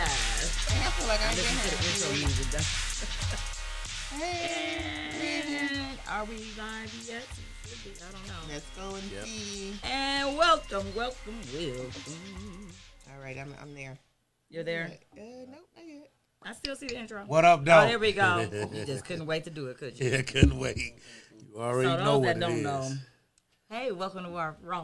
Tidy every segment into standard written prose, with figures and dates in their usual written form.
live. I feel like I'm Listen to the intro getting music. Hey. Are we live yet? I don't know. Let's go and see. And welcome. All right, I'm there. You're there? Nope, not yet. I still see the intro. What up, though? Oh, there we go. You just couldn't wait to do it, could you? Yeah, couldn't wait. You already So know those what that it don't is. know, hey, welcome to our raw.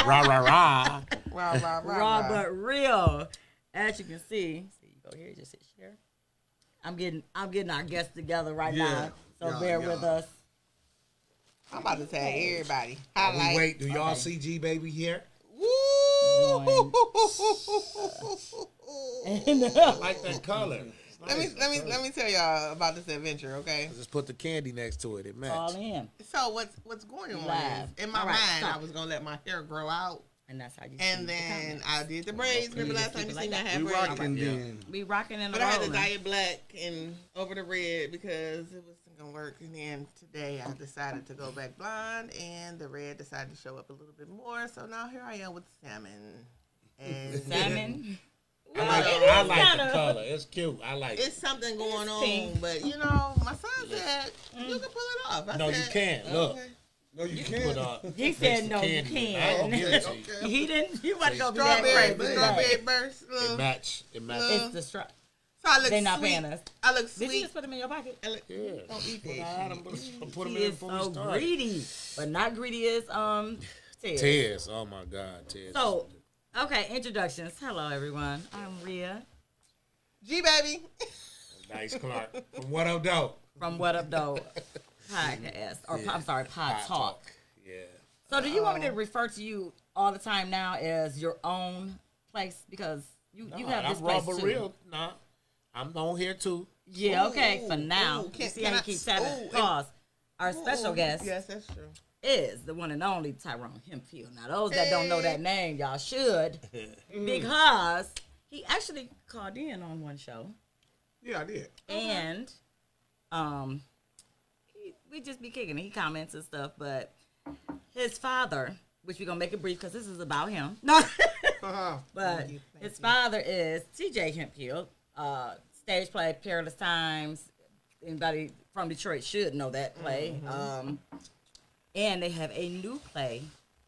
Rah, rah, rah. Raw but real. As you can see you go here, just hit share. I'm getting our guests together right now, so bear with us. I'm about to tag everybody. While Highlight. we wait, do y'all see G Baby here? Woo! I like that color. Let me tell y'all about this adventure, okay? Just put the candy next to it. It All matches. in, So what's going on Live. is in my All right, mind so- I was gonna let my hair grow out, and that's how you. and see the then comments. I did the braids. Remember last time you seen that I had We braids? rocking then. We rocking and But I had to rolling. dye it black and over the red because it wasn't gonna work. And then today I decided to go back blonde, and the red decided to show up a little bit more. So now here I am with salmon. And Salmon. I like the color. It's cute. I like it's it. something going on, pink. but my son said you can pull it off. I No, you said, can't. Look. okay. No, you Put can't. He said mix no, the you candy. I ain't gonna give can't. it to you. He didn't. You want to go be that Strawberry crazy. burst. It match. It match. It's the straw. So I look They're not sweet. paying us. I look Did you sweet. just put them in your pocket? I look, Yeah. don't eat Put that. them He in is before we so start. greedy, but not greedy as Ted. Tez. Oh my God, Tez. So, okay, introductions. Hello, everyone. I'm Rhea G baby. Nice, Clark. From What Up, Though? from What Up Though podcast, or I'm sorry, Pod Talk. Yeah. So, do you want me to refer to you all the time now as your own place because you have this I'm raw place but too? real. Nah, I'm on here too. Yeah, okay. Ooh, For now, ooh, you can- see can how I- he keeps having ooh, pause. Our special guest Yes, that's true. is the one and only Tyrone Hemphill. Now, those that don't know that name, y'all should, because he actually called in on one show, Yeah, I did. and we just be kicking it. He comments and stuff, but his father, which we're gonna make it brief because this is about him. No, but his father is T.J. Hemphill, stage play Perilous Times. Anybody from Detroit should know that play. And they have a new play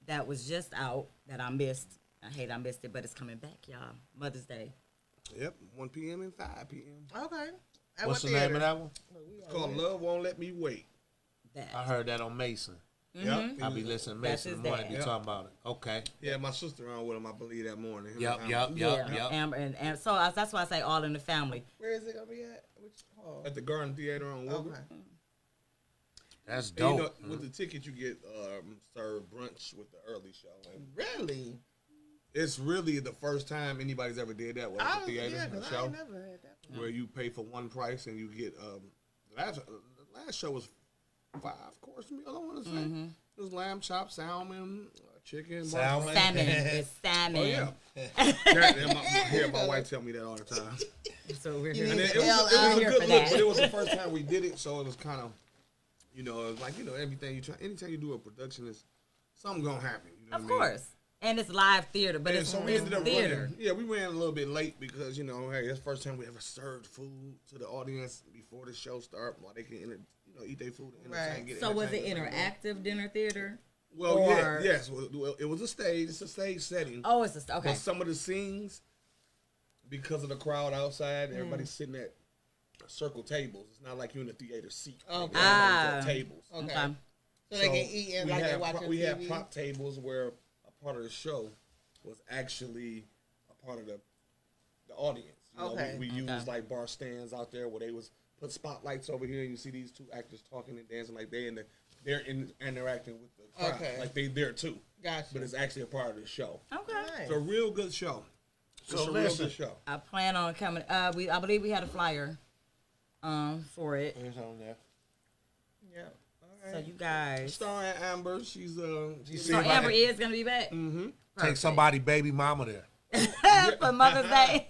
that was just out that I missed. I hate I missed it, but it's coming back, y'all. Mother's Day. Yep, 1 p.m. and 5 p.m. Okay. At What's the what name of theater? that one? It's called Love Won't Let Me Wait. That. I heard that on Mason. Yep. I'll be listening to That's Mason in his the morning. dad. Be Yep. talking about it. Okay. Yeah, my sister on with him, I believe, that morning. Yep. Amber and so that's why I say all in the family. Where is it gonna be at? Which hall? At the Garden Theater on Woodward. Okay. That's And, dope. with the ticket, you get served brunch with the early show. And Really? it's really the first time anybody's ever did that with the theater yeah, a 'cause I show ain't never had that. where you pay for one price and you get last show was 5-course meal. I want to say it was lamb chop, salmon, chicken, Salmon. Salmon. It's salmon. Oh yeah, my wife tell me that all the time. So we're You here. And need it to was, tell it was us. a Here good for look, that. but it was the first time we did it, so it was kind of, it was like everything you try. Anytime you do a production, is something gonna happen. You know Of what I mean? course. And it's live theater, but And it's, so we it's ended up theater. running. Yeah, we ran a little bit late because hey, it's the first time we ever served food to the audience before the show start, while they can eat their food. And Right. get So was it entertained. interactive dinner theater? Well, or- yes. Well, it was a stage. It's a stage setting. Oh, it's a, okay. But some of the scenes, because of the crowd outside, everybody's sitting at circle tables. It's not like you're in a theater seat. Okay. Everybody's at tables. Okay. Okay. So they can eat and like they're watching we TV. had prop tables where a part of the show was actually a part of the audience. Okay. We used like bar stands out there where they was put spotlights over here and you see these two actors talking and dancing like they're interacting with the crowd. Okay. Like they there too. Gotcha. But it's actually a part of the show. Okay. Nice. It's a real good show. It's So a real listen. good show. I plan on coming. I believe we had a flyer, for it. It's on there. Yeah. All So right. you guys. Starring Amber, she's So seems Amber like- is gonna be back Take somebody baby mama there. for Mother's Day.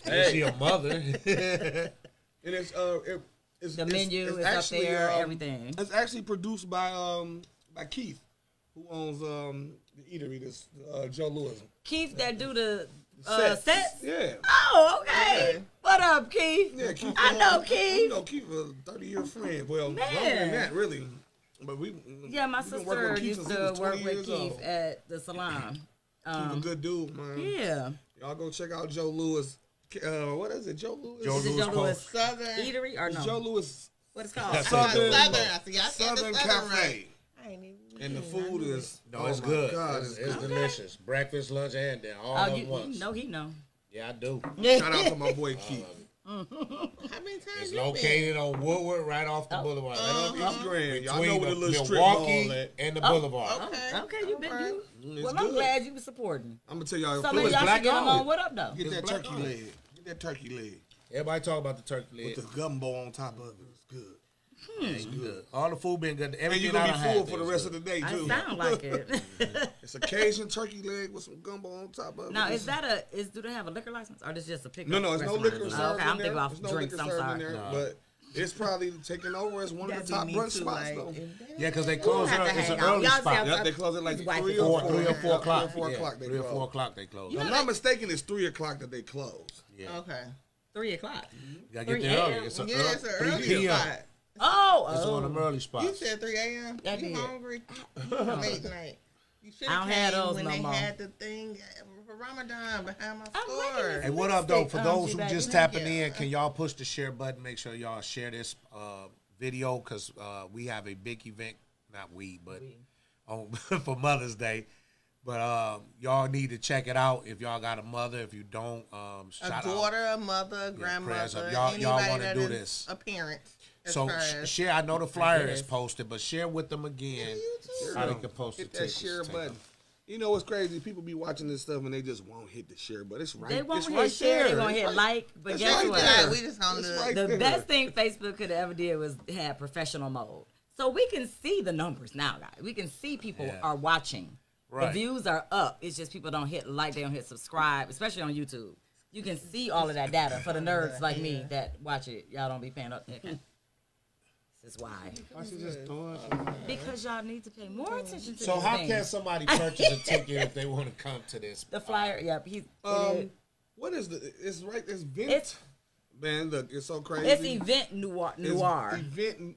Is she a mother? and it's The menu is up there. Everything. It's actually produced by Keith, who owns the eatery. This Joe Lewis. Keith that do the sets? Yeah. Oh, okay. What up, Keith? Yeah, Keith. I know Keith. You know, Keith was a 30-year friend. Well, longer than that, really. But we. Yeah, my we've been working sister with Keith used since he to was work 20 with years Keith old. at the salon. He's a good dude, man. Yeah. Y'all go check out Joe Lewis. What is it, Joe Lewis? Joe Is it Lewis Joe Post. Lewis Southern. Eatery or no? Joe Lewis What it's called? Southern Southern Cafe. Right. I ain't even And the food is No, it's good. God, It's delicious. Breakfast, lunch, and dinner. All Oh, at you once. know he know. Yeah, I do. Shout out to my boy Keith. How many times It's you located on Woodward, right off the boulevard. Right off East Grand. Y'all know Between where the the little strip mall Milwaukee at. and the boulevard. been? Okay, you been Alright. you. It's Well, I'm good. glad you were supporting. I'm gonna tell y'all. So food maybe is y'all black should get him owned. on. What up though? Get that black turkey owned. leg. Get that turkey leg Everybody talk about the turkey leg. with the gumbo on top of it. It's good. It's good. All the food been good. And Everything you're gonna I be done full had for the is rest good. of the day I too. sound like it. It's a Cajun turkey leg with some gumbo on top of it. Now, is that do they have a liquor license or is this just a pickup? No, it's no restaurant? liquor Oh, served okay, in I'm there. thinking off There's no drinks. liquor I'm served sorry. in there, but it's probably taking over as one of the top brunch spots though. Yeah, because they close have early. to It's an hang out. early Y'all spot. sound- Yep, they close at like His wife 3 is or 4. 3 or 4 o'clock. 3 or 4 o'clock. They 3 or close. 4 o'clock they close. If I'm not mistaken, it's 3 o'clock that they close. Yeah. Okay. 3 o'clock. You gotta get 3 there early. a.m. It's a Yeah, it's an 3 early p.m. spot. It's one of them early You spots. said 3 a.m. I You did. hungry? Late night. You should I have don't have came those when no they more. had the thing for Ramadan behind my I'm store. ready. Hey, what up, though? For those who G-Baby. just tapping in, can y'all push the share button? Make sure y'all share this video because we have a big event. Not we, but on for Mother's Day. But y'all need to check it out if y'all got a mother. If you don't, A shout daughter, out. a mother, prayers grandmother, up. Y'all anybody wanna that do is this. a parent. as So far as- share. I know the flyer Yes. is posted, but share with them again. How they can post Hit the that tickets. share Take button. them. You know what's crazy? People be watching this stuff and they just won't hit the share button. It's right. They won't it's hit right share. there. They gonna It's hit right- like. But it's guess right what? there. Yeah, we just on It's the- right The there. best thing Facebook could have ever did was have professional mode. So we can see the numbers now, guys. We can see people Yeah. are watching. Right. The views are up. It's just people don't hit like, they don't hit subscribe, especially on YouTube. You can see all of that data for the nerds like me that watch it. Y'all don't be paying up. This is why. Why she just throwing something? Because y'all need to pay more attention to So these how things. can somebody purchase a ticket if they want to come to this? The flyer, yep. What is the? It's right. It's event. It's Man, look, it's so crazy. it's event noir. It's Noir. Event.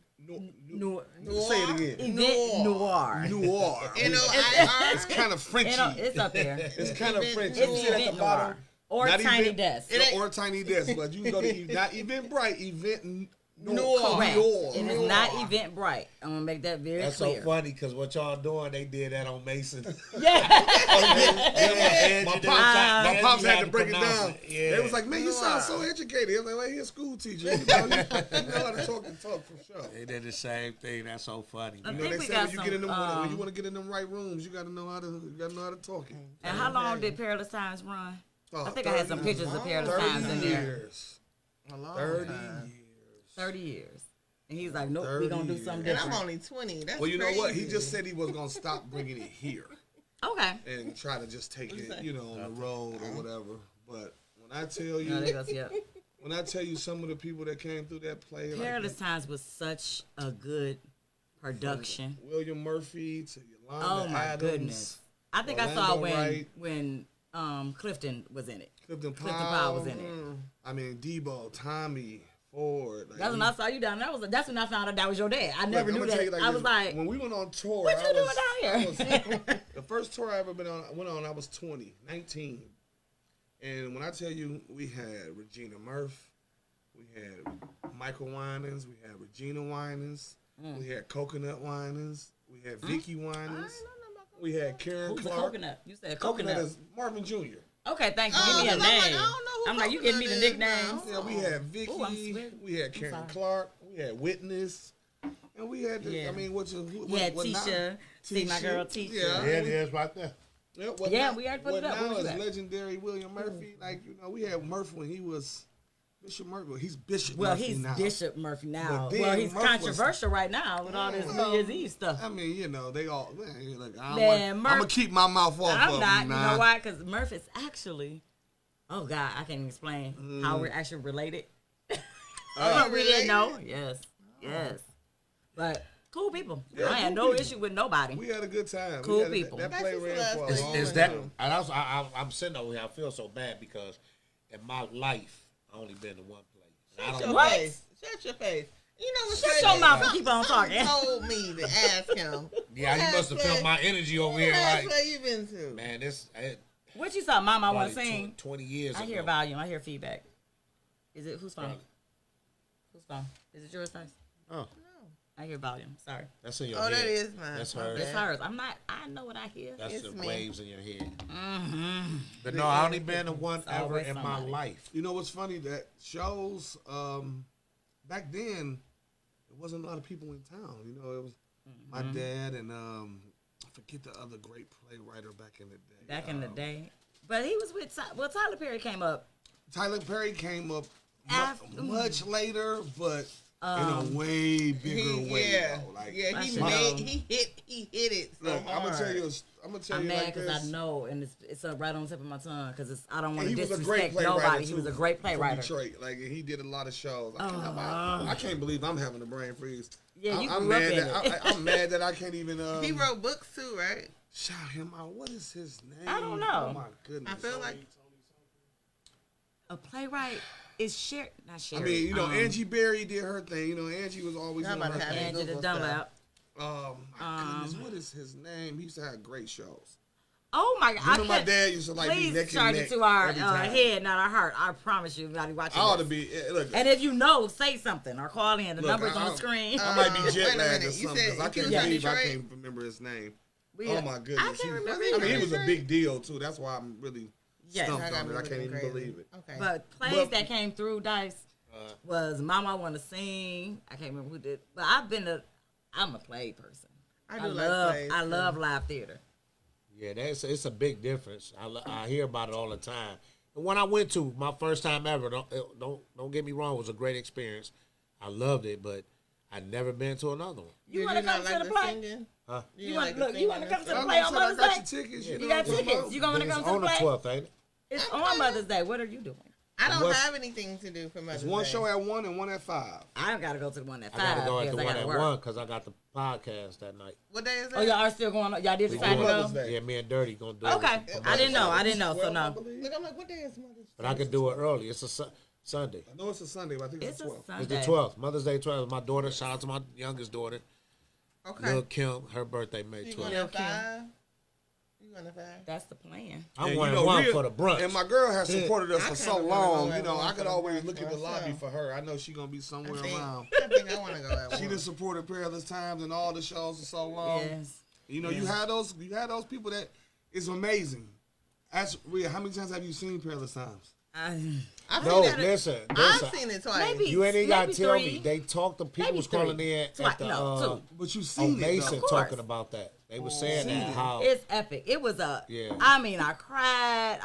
Noir. Say it again. Event noir. Noir. N-O-I-R. It's kind of Frenchy. It's up there. It's kind of French. It's You see it at event the bottom? noir. Or Not tiny event- desk. Or tiny desk, but you can go to not event bright, event Noir. Correct. Noir. It is not event bright. I'm gonna make that very That's clear. so funny because what y'all doing, they did that on Mason. Yeah. My pops had to break it down. Yeah. They was like, man, you sound so educated. I was like, well, you're a school teacher. You know how to talk the talk for sure. They did the same thing. That's so funny. I You know, think they we say got when you get in them, some, when you want to get in them right rooms, you got to know how to talk it. And how long did Perilous Times run? Oh, I think I had some pictures of Perilous Times in there. years. A long 30 time. years. 30 years. And he's like, nope, we're gonna do 30 something And I'm different. only 20. That's Well, you know what? He crazy. just said he was going to stop bringing it here Okay. and try to just take it, you know, on the road or whatever. But when I tell you, No, there goes, yep. when I tell you some of the people that came through that play, Perilous like Times was such a good production. William Murphy to Yolanda Oh my Adams, goodness. I think I saw Orlando when Wright. Clifton was in it. Clifton Clifton Powell Powell was in it. I mean, Debo, Tommy, Ford. Like, That's when I saw you down there. That's when I found out that was your dad. I never knew that. I was like, when we went on tour, what you I doing was- down here? I was- the first tour I ever went on, I was 19. And when I tell you, we had Regina Murph, we had Michael Winans, we had Regina Winans, we had Coconut Winans, we had Vicky Winans, we had Karen Who's the Clark. coconut? You said Coconut coconut. is Marvin Jr. Okay, thank you. Oh, Give me a 'cause I'm like, I name. don't know who I'm like, you give me the Coconut is nicknames. now. Yeah, we had Vicky, Ooh, I'm sweating. we had Karen sorry. Clark, we had Witness, and we had, Yeah. I mean, what You had Tisha. See my girl Tisha. Yeah. There it is right there. Yeah, what Yeah, now, we already put what it up. now Where was is that? legendary William Murphy. Like, you know, we had Murphy when he was Bishop Murphy. Well, he's Bishop Well, Murphy he's now. Bishop Murphy now. But then Well, he's Murph was- controversial right now with all this New Year's Eve stuff. I mean, you know, they all, man, look, Man, I'm Murph- going to keep my mouth off I'm of not. him. You Nah. know why? Because Murph is actually, oh God, I can't even explain how we're actually related. Oh, we didn't know. Yes, yes. But Cool people. Yeah, I had cool no people. issue with nobody. We had a good time. Cool We had people. That That's play just ran last for a thing. long Is that? time. And I'm sitting over here. I feel so bad because in my life, I only been to one place. And I Shut don't your know. face. Shut your face. You know what? Shut your mouth and keep on talking. Told me to ask him. Yeah, you must have felt my energy over here. That's Like, where you been to? man, this What you saw, Mama? I want to probably sing. 20 years I ago. hear volume. I hear feedback. Is it whose phone? Probably. Whose phone? Is it yours first? Oh, I hear volume. Sorry. that's in your Oh, head. that is mine. That's My hers. It's bad. hers. I'm not. I know what I hear. That's It's the me. waves in your head. Mm-hmm. But no, I only been to one It's ever always in my somebody. life. You know what's funny? That shows back then, there wasn't a lot of people in town. You know, it was my dad and I forget the other great playwriter back in the day. Back in the day, but he was with. Well, Tyler Perry came up. Tyler Perry came up After- much later, but in a way bigger way. Yeah, Though. Like, yeah. I He should made. know. He hit it. So look, I'm gonna hard. tell you. I'm gonna tell I'm you mad like because this. I know, and it's right on the tip of my tongue because I don't want And to he was a great disrespect playwright. nobody. He was a great From playwright. Detroit. Like he did a lot of shows. I can't believe I'm having a brain freeze. Yeah, you I'm grew up mad in that it. I'm mad that I can't even. He wrote books too, right? Shout him out. What is his name? I don't know. Oh my goodness. I feel like A playwright is not I Sherry. mean, you know, Angie Berry did her thing. You know, Angie was always Y'all on about her to have thing. Angie the Google Dunlap. My goodness, what is his name? He used to have great shows. Oh my God! Remember my dad used to like be Please neck and charge neck it to our every time. head, not our heart. I promise you, everybody watching. I ought to this. be look. And if you know, say something or call in. The Look, number's on I- the screen. I might be Wait jet a lagged minute, or you something said because I he can't was in believe I Detroit? can't remember his name. We- Oh my goodness, I can't remember. I mean, he was a Detroit. big deal too. That's why I'm really Yes. stumped I on got it. me I can't looking even crazy. believe it. Okay. But plays But- that came through Dice was Mama I Want to Sing. I can't remember who did, but I'm a play person. I do like plays, I too. love live theater. Yeah, it's a big difference. I hear about it all the time. The one I went to, my first time ever, don't get me wrong, it was a great experience. I loved it, but I'd never been to another one. You Did want to not come to like the play? singing? Huh? You want like to the look? You want to singing come to the and play I on said I Mother's got Day? your tickets. You know got what I'm tickets. about. You going to It's come to on the the play? 12th, ain't it? It's on Mother's Day. What are you doing? I don't What's- have anything to do for Mother's There's one Day. show at 1 and one at 5. I got to go to the one at 5. I got to go at the because I one gotta at work. 1 because I got the podcast that night. What day is that? Oh, y'all are still going on? Y'all did We decide to doing Mother's go? Day. Yeah, me and Dirty going to do it. Okay. for I didn't know. I Mother's Day. didn't know. So I no. believe. Look, I'm like, what day is Mother's Day? But I could do it early. It's a Sunday. I know it's a Sunday, but I think It's it's a 12. It's Sunday. the 12th. Mother's Day 12th. My daughter, shout out to my youngest daughter, Okay. Lil Kim. Her birthday May You 12th. going at 5? You going at 5? That's the plan. I'm And, wearing you know, one real- for the brunch. And my girl has Yeah. supported us I for kinda so wanna go long. at You know, one I for could the always brunch look in the lobby myself. for her. I know she's gonna be somewhere around. I think I want to go at She one. done supported Perilous Times and all the shows for so long. Yes. You know, you had those people that it's amazing. Ask Rhea, how many times have you seen Perilous Times? I've No, seen it. listen. I've seen it twice. Maybe- You ain't even got to Maybe tell 3. me. They talked to people Maybe was calling 3. in Twice. at the No, 2. But you've on seen it Mason though. course. talking about that. They were saying that how It's epic. It was Yeah. I mean, I cried.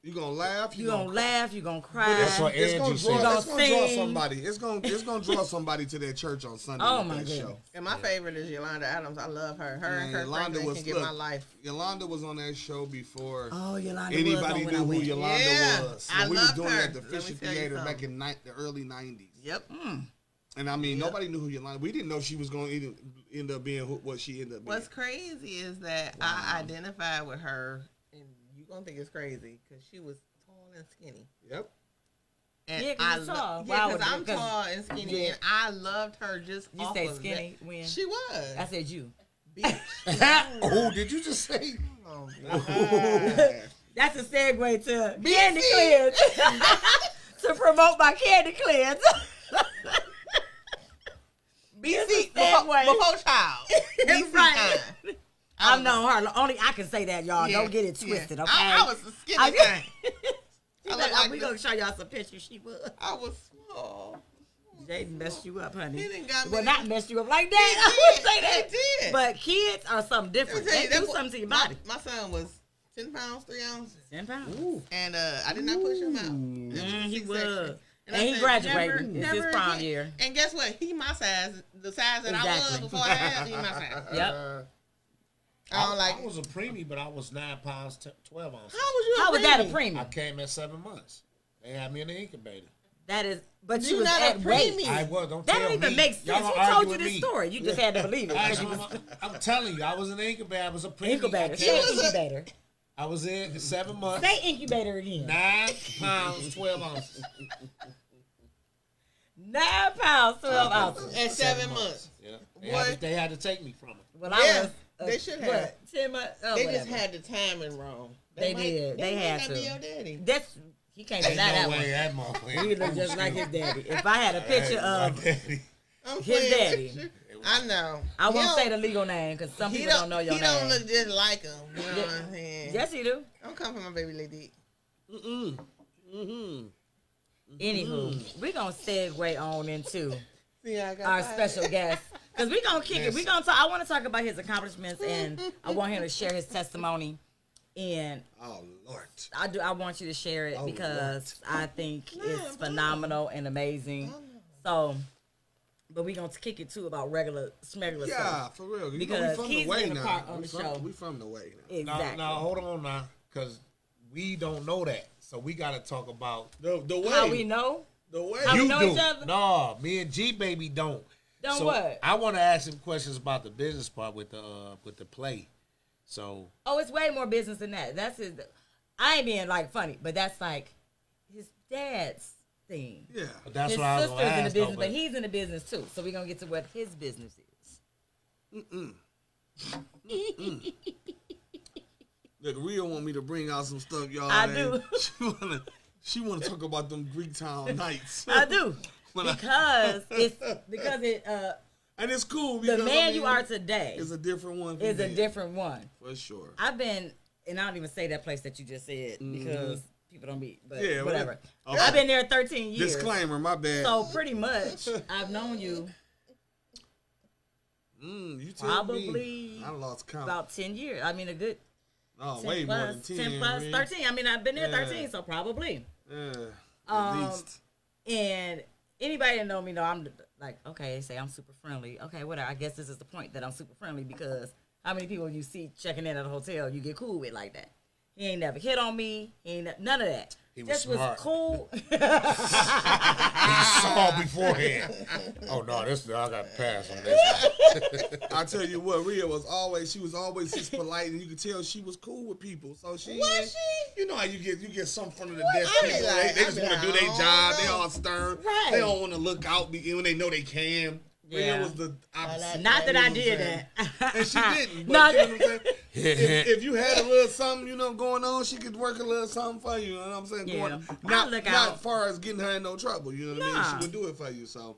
You gonna laugh. You gonna laugh. You gonna cry. That's what It's gonna Angie draw. said. It's gonna draw Sing. somebody. It's gonna draw somebody to their church on Sunday. Oh, with my that goodness. show. And my favorite is Yolanda Adams. I love her. Her and Man, Kirk Yolanda Franklin was can get look, my life. Yolanda was on that show before Oh, Yolanda anybody was on knew when I who went. Yolanda Yeah, was. I When we was loved doing her. it at the Let me Fisher tell you Theater something. back in the early '90s. Yep. And I mean, nobody knew who Yolanda. We didn't know she was going to end up being what she ended up being. What's crazy is that I identified with her, and you're going to think it's crazy because she was tall and skinny. Yep. And Yeah, 'cause I you're tall. Yeah, Why because would- I'm 'cause- tall and skinny, Yeah. and I loved her just You off say of skinny that. when? She was. I said you. Bitch. oh, did you just say? Oh, That's a segue to Candy Cleanse. To promote my Candy Cleanse. BC, segue. before child. BC Right. time. I've known her. Only I can say that, y'all. Yeah, Don't get it yeah. twisted, okay? I was a skinny I- thing. She I like, look like we this. gonna show y'all some pictures. She was. I was small. Jaden messed you up, honey. He done got me. Well, not messed you up like that. I would say that. He did. But kids are something Let me different. tell They you, do that boy- something to your body. My son was 10 pounds, 3 ounces. 10 pounds. And I did not push him out. It He C-section. was. And And I he said, graduated. It's his never prom again. year. And guess what? He my size. The size that I was Exactly. before I had, he my size. Yep. I don't like I was a preemie, but I was 9 pounds 12 ounces. How was you How was that a preemie? I premium? came at 7 months. They had me in the incubator. That is, but You you was not a at weight. preemie. I was. Don't That tell don't even me. make sense. Y'all Who gonna told argue you with this me. story? You just had to believe it. 'cause you was I'm telling you, I was an incubator. I was a preemie. incubator. I Say can't- incubator. I was in 7 months. Say incubator again. 9 pounds, 12 ounces. 9 pounds, 12 ounces. At 7 months. Yeah. What? They had to take me from it. When Yeah, I was, they should what, have. 10 months. Oh, They whatever. just had the timing wrong. They did. They might had not to. be your daddy. That's he can't Ain't deny no that way one. that motherfucker. He look just like his daddy. If I had a picture of, I'm his playing daddy. with you. I know. I He won't don't- say the legal name because some he people don't know your He name. don't look just like him. You know what I'm saying? Yes, he do. Don't come for my baby lady. Anywho, we're gonna segue on into See, I got our that. special guest because we're gonna kick it. We're gonna talk. I want to talk about his accomplishments and I want him to share his testimony. And Oh Lord. I do. I want you to share it Oh, because I think it's phenomenal and amazing. So, but we're gonna kick it too about regular smuggler Yeah, stuff. for real. You Because know, we from he's the way been a now. part on we the from, show. We from the way now. Exactly. Now, hold on now, because we don't know that. So we got to talk about. The way. How we know? The way. How we You know do. each other? No, me and G Baby don't. Don't So what? I want to ask him questions about the business part with the play. So Oh, it's way more business than that. That's his. I ain't being like funny, but that's like his dad's thing. Yeah. but that's His what I was sister's going to in the ask. business, though, but he's in the business too. So we're gonna get to what his business is. Look, Rio want me to bring out some stuff, y'all. I and do. She wanna talk about them Greek town nights. I do When I- because it And it's cool the because I man mean, you are today is a different one. is a from different one. for sure. I've been, and I don't even say that place that you just said because people don't be, but Yeah, whatever. okay. I've been there 13 years. Disclaimer, my bad. So pretty much, I've known you You tell me. probably I lost count. about 10 years. I mean, a good oh, 10 way plus, more than 10. 10 plus, man. 13. I mean, I've been there Yeah. 13, so probably. Yeah, at least. And anybody that know me know I'm like, okay, they say I'm super friendly. Okay, whatever. I guess this is the point that I'm super friendly because how many people you see checking in at a hotel you get cool with like that? He ain't never hit on me. He ain't none of that. He was Just smart. cool. He saw beforehand. Oh no, this I got to pass on this. I tell you what, Rhea was always just polite, and you could tell she was cool with people. So she, Was she? You know how you get some front of the desk I be people. like- they I just be want to like, do their I job. don't They know. all stern. Right. They don't want to look out when they know they can. Yeah. Rhea was the opposite. Not that I You know did what I'm that. And she didn't. But No, you know what I'm saying? if you had a little something, going on, she could work a little something for you. You know what I'm saying? Yeah. I Not look not out. far as getting her in no trouble. You know what I mean? Nah. She would do it for you. So,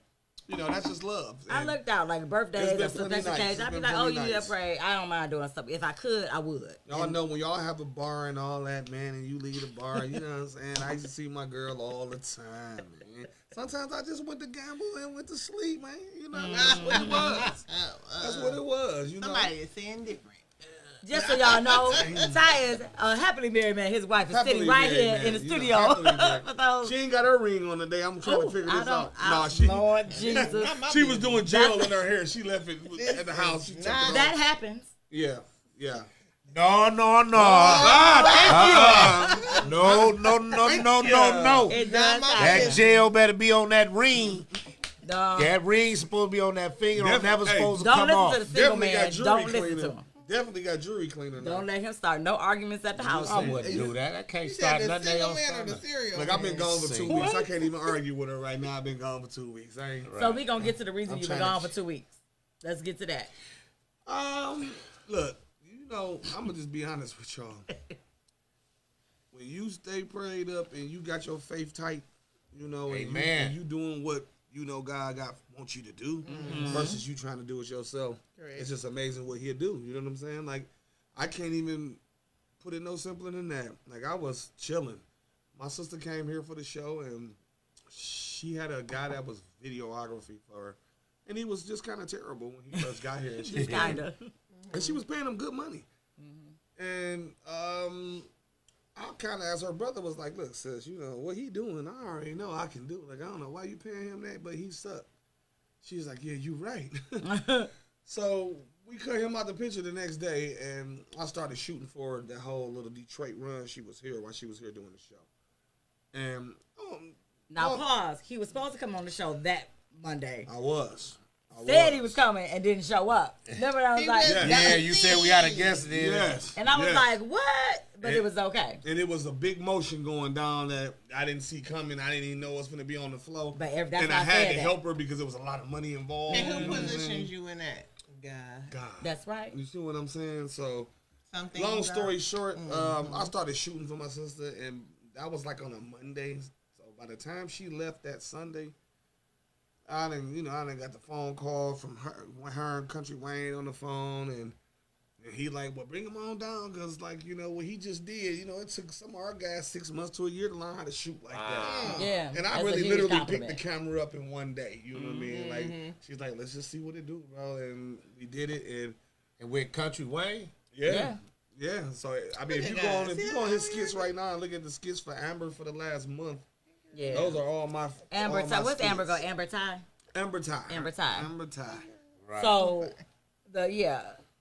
that's just love. I And looked out like birthdays It's been or plenty special nice. occasions. It's I'd be been like, oh, plenty you nice. afraid? I don't mind doing something. If I could, I would. Y'all know when y'all have a bar and all that, man, and you leave the bar, you know what I'm saying? I used to see my girl all the time, man. Sometimes I just went to gamble and went to sleep, man. That's what it was. That's what it was, Somebody is saying different. Just so y'all know, Ty is a happily married man. His wife is Happily sitting right married, here man. in the You know, studio. happily married. For those- She ain't got her ring on today. I'm trying to figure this out. Nah, Lord Jesus. she was doing gel in her hair. She left it at the house. She took it off. That happens. Yeah. No. No. It does my happen. That gel better be on that ring. No. That ring's supposed to be on that finger. It's never Hey, supposed to Don't come listen off. to the single Definitely man. got jewelry Don't listen cleaner. to him. Definitely got jewelry cleaner now. Don't let him start no arguments at the house. I wouldn't do that. I can't You said start the nothing single else. man or the cereal Look, I've been man? gone for 2 See. weeks. I can't even argue with her right now. I've been gone for 2 weeks. I ain't. So we gonna get to the reason I'm you've been trying gone to- for 2 weeks. Let's get to that. Look, I'm gonna just be honest with y'all. When you stay prayed up and you got your faith tight, Amen. and you doing what God wants you to do, versus you trying to do it yourself. Correct. It's just amazing what He'll do. You know what I'm saying? Like, I can't even put it no simpler than that. Like, I was chilling. My sister came here for the show, and she had a guy that was videography for her. And he was just kind of terrible when he first got here. And she was Kinda. and she was paying him good money. And I kind of, as her brother was like, look, sis, what he doing, I already know I can do. Like, I don't know why you paying him that, but he sucked. She's like, yeah, you right. So we cut him out the picture the next day, and I started shooting for that whole little Detroit run. She was here while she was here doing the show. And Now, pause. He was supposed to come on the show that Monday. I was. Said he was coming and didn't show up. Remember, I was like, Yeah, you said we had a guest there. Yes. and I was like, what? But it was okay. And it was a big motion going down that I didn't see coming. I didn't even know it was going to be on the flow. But that's and why I had to that. help her because there was a lot of money involved. And who positions you in that? God. That's right. You see what I'm saying? So, Something. long story short, I started shooting for my sister, and that was like on a Monday. So by the time she left that Sunday, I didn't got the phone call from her and Country Wayne on the phone, and he like, well, bring him on down, because like, what he just did, it took some of our guys 6 months to a year to learn how to shoot like that. Yeah. And I really literally picked the camera up in one day. You know what I mean? Like, she's like, let's just see what it do, bro. And we did it, and with Country Wayne. Yeah. So I mean, if you go on his skits right now and look at the skits for Amber for the last month, those are all my Amber all Ty. my What's skits. Amber go? Amber Ty. Amber Ty. Amber Ty. Amber Ty. Right. So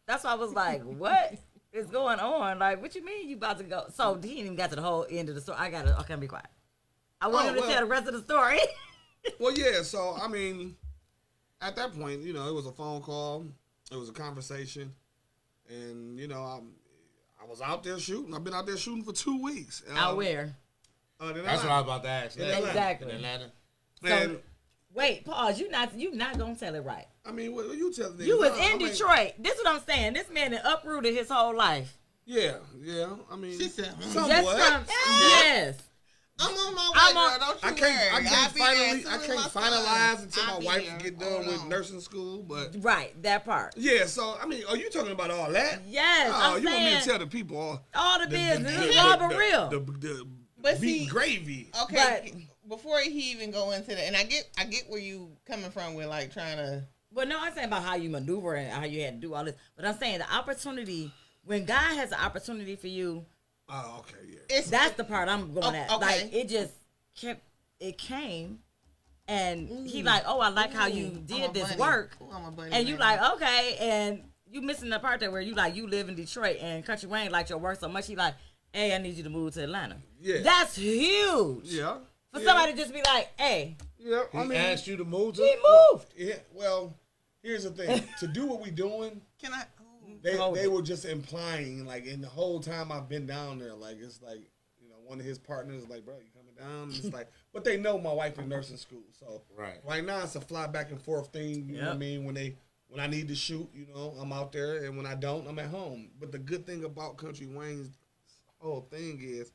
that's why I was like, what is going on? Like, what you mean you about to go? So he ain't even got to the whole end of the story. I can't be quiet. I want him to tell the rest of the story. Well, yeah. So I mean, at that point, it was a phone call, it was a conversation, and I was out there shooting. I've been out there shooting for 2 weeks. Out where? That's what I was about to ask. Exactly. In Atlanta. And, wait, pause. You not gonna tell it right. I mean, what you tell the You was in Detroit. This is what I'm saying. This man had uprooted his whole life. Yeah. I mean, She said, somewhat. Just from yes. I'm on my way, girl. Don't you worry. I can't finalize until my wife get done with nursing school. But Right, that part. yeah, so I mean, are you talking about all that? Yes. Oh, I'm you want me to saying tell the people all the business. It's all but real. The But beef see- gravy. Okay, before he even go into that, and I get where you coming from with like trying to. Well, no, I'm saying about how you maneuver and how you had to do all this. But I'm saying the opportunity, when God has an opportunity for you, Oh, okay, yeah. that's the part I'm going at. okay. Like, it just came, and he like, oh, I like how you did this work. I'm a bunny And you man. like, okay, and you missing the part there where you like, you live in Detroit, and Country Wayne liked your work so much, he like, hey, I need you to move to Atlanta. Yeah. That's huge. Yeah. For somebody to just be like, hey, Yeah, He asked you to move to. he moved. Yeah, well, here's the thing. To do what we doing, Can I? they were just implying, like, in the whole time I've been down there, like, it's like, one of his partners is like, bro, you coming down? And it's like, but they know my wife in nursing school, so right now it's a fly back and forth thing. You know what I mean? When I need to shoot, I'm out there, and when I don't, I'm at home. But the good thing about Country Wayne's whole thing is,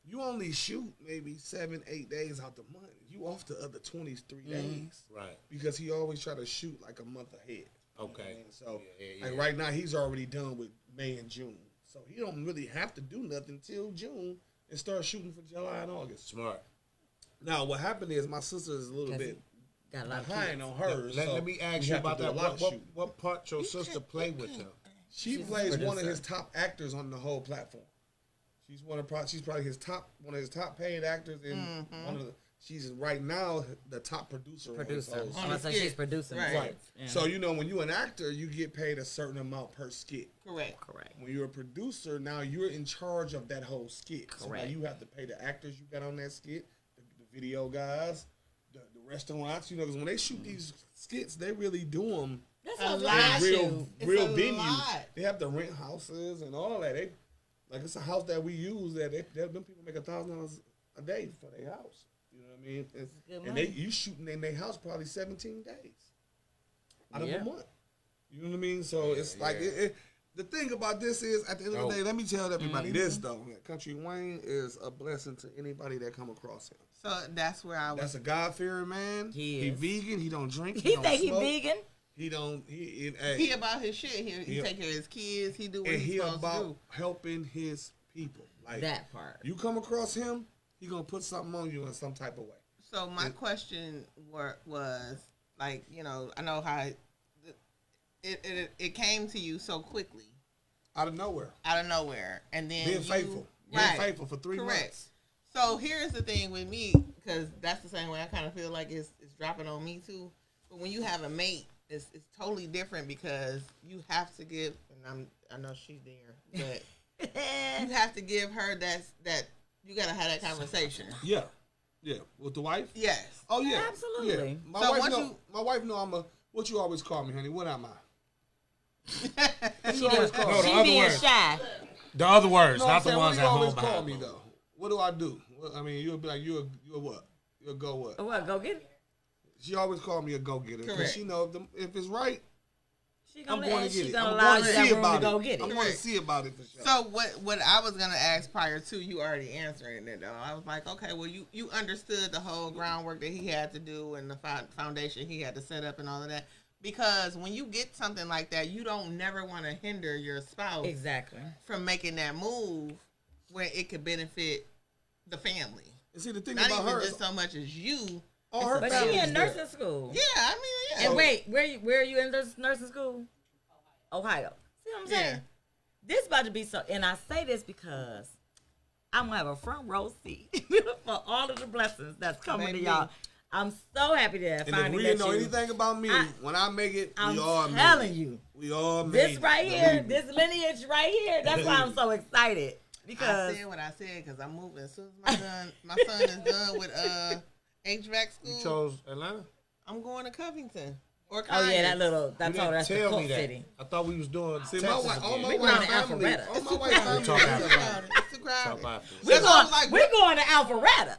you only shoot maybe 7-8 days out the month. You off the other 23 days, Right. Because he always try to shoot like a month ahead. Okay. So like right now he's already done with May and June, so he don't really have to do nothing till June and start shooting for July and August. Smart. Now what happened is my sister is a little bit Got a lot of behind kids. on hers. Let me ask you about that. What part your sister play with him? She plays one of his top actors on the whole platform. She's probably one of his top paid actors, and she's right now the top producer. So she's producing. Right. Yeah. So when you're an actor, you get paid a certain amount per skit. Correct. When you're a producer, now you're in charge of that whole skit. So now you have to pay the actors you got on that skit, the video guys, the restaurants. Because when they shoot these skits, they really do them That's A a lot. real a venues. lot. They have to rent houses and all that. It's a house that we use that them people make $1,000 a day for their house. You know what I mean? And you shooting in their house probably 17 days out of a month. You know what I mean? So it's like the thing about this is, at the end of the day, let me tell everybody this though: Country Wayne is a blessing to anybody that come across him. So that's where I was. That's a God-fearing man. He vegan. He don't drink. He don't think he smoke. vegan. He don't. He about his shit. He take care of his kids. He do what And he's he supposed to about do. helping his people. Like That part. you come across him, he gonna put something on you in some type of way. So my question was like, I know how it came to you so quickly, Out of nowhere, and then being faithful for 3 months. So here's the thing with me, because that's the same way I kind of feel like it's dropping on me too. But when you have a mate, it's totally different because you have to give, and I know she's there, but you have to give her that you got to have that conversation. Yeah. Yeah, with the wife. Yes. Oh yeah, Absolutely. Yeah. My So wife once know. you- My wife know I'm a. What you always call me, honey? What am I? She, You always call me. the she other being words. shy. The other words, No, I'm not the saying, ones what at do you always home. call behind me closed though? What do I do? I mean, you'll be like, you're what? You'll go what? What? Go get it. She always called me a go getter because Correct. she know if it's right, She I'm gonna going let. to get She it. gonna I'm allow going you to that see room about to go it. get it. I'm going to see about it for sure. So what I was gonna ask prior to you already answering it though, I was like, okay, well you understood the whole groundwork that he had to do and the foundation he had to set up and all of that. Because when you get something like that, you don't never want to hinder your spouse Exactly. from making that move where it could benefit the family. And see, the thing Not about even her is just so much as you. all her But family she is in there. nursing school. Yeah, I mean, yeah. And wait, where are you in nursing school? Ohio. See what I'm saying? Yeah. This about to be so, and I say this because I'm gonna have a front row seat for all of the blessings that's coming Maybe. to y'all. I'm so happy to And if finally we met know you. anything about me, when I make it, I'm we all made telling it. you, We all made this it. right here, Believe me. this lineage right here. That's why I'm so excited I because said what I said because I'm moving. As soon as my son is done with HVAC school, You chose Atlanta? I'm going to Covington or oh yeah, that Conyers. little You that's didn't that's the tell cook me that. city. I thought we was doing See, Texas my wife, all again. my We wife's going to family, Alpharetta. all It's my too wife's crowded. family. Talk It's after. too crowded. It's too crowded. Talk after. We're That's why I going, was like, we're going to Alpharetta.